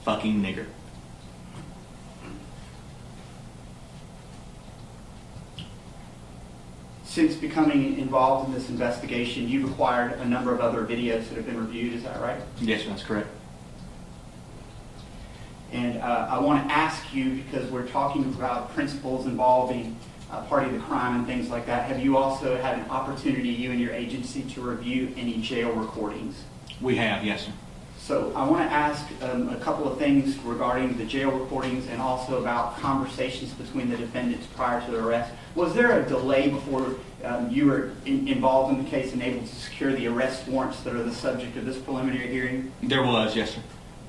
Speaker 8: "fucking nigger."
Speaker 7: Since becoming involved in this investigation, you've acquired a number of other videos that have been reviewed, is that right?
Speaker 8: Yes, sir, that's correct.
Speaker 7: And I want to ask you, because we're talking about principles involving party of the crime and things like that, have you also had an opportunity, you and your agency, to review any jail recordings?
Speaker 8: We have, yes, sir.
Speaker 7: So I want to ask a couple of things regarding the jail recordings and also about conversations between the defendants prior to the arrest. Was there a delay before you were involved in the case and able to secure the arrest warrants that are the subject of this preliminary hearing?
Speaker 8: There was, yes, sir.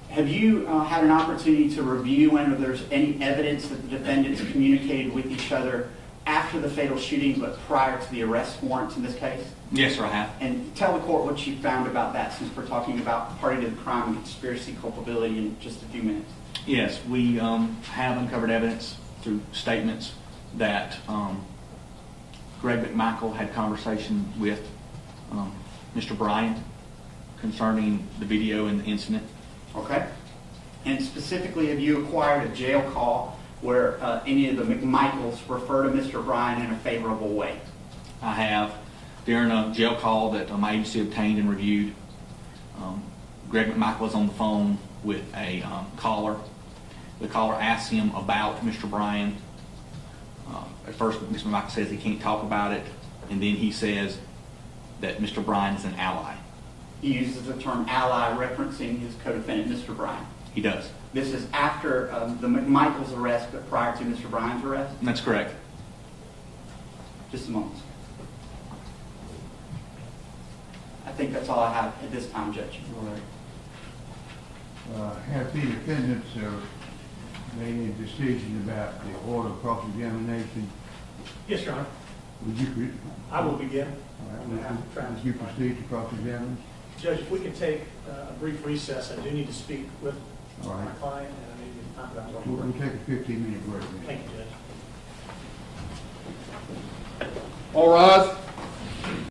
Speaker 7: Have you had an opportunity to review whether there's any evidence that the defendants communicated with each other after the fatal shooting but prior to the arrest warrants in this case?
Speaker 8: Yes, sir, I have.
Speaker 7: And tell the court what you found about that, since we're talking about party to the crime and conspiracy culpability in just a few minutes.
Speaker 8: Yes, we have uncovered evidence through statements that Greg McMichael had conversation with Mr. Bryan concerning the video and the incident.
Speaker 7: Okay. And specifically, have you acquired a jail call where any of the McMichaels refer to Mr. Bryan in a favorable way?
Speaker 8: I have. During a jail call that my agency obtained and reviewed, Greg McMichael was on the phone with a caller. The caller asked him about Mr. Bryan. At first, Mr. McMichael says he can't talk about it, and then he says that Mr. Bryan is an ally.
Speaker 7: He uses the term ally referencing his co-defendant, Mr. Bryan.
Speaker 8: He does.
Speaker 7: This is after the McMichael's arrest, but prior to Mr. Bryan's arrest?
Speaker 8: That's correct.
Speaker 7: Just a moment. I think that's all I have at this time, Judge.
Speaker 1: All right. Have the defendants made any decision about the order of cross-examination?
Speaker 3: Yes, Your Honor.
Speaker 1: Would you,
Speaker 3: I will begin.
Speaker 1: all right, would you proceed to cross-examine?
Speaker 3: Judge, if we could take a brief recess, I do need to speak with
Speaker 1: All right.
Speaker 3: my client, and I need to talk about
Speaker 1: We'll
Speaker 3: what
Speaker 1: take a 15-minute break.
Speaker 3: Thank you, Judge.
Speaker 9: All rise.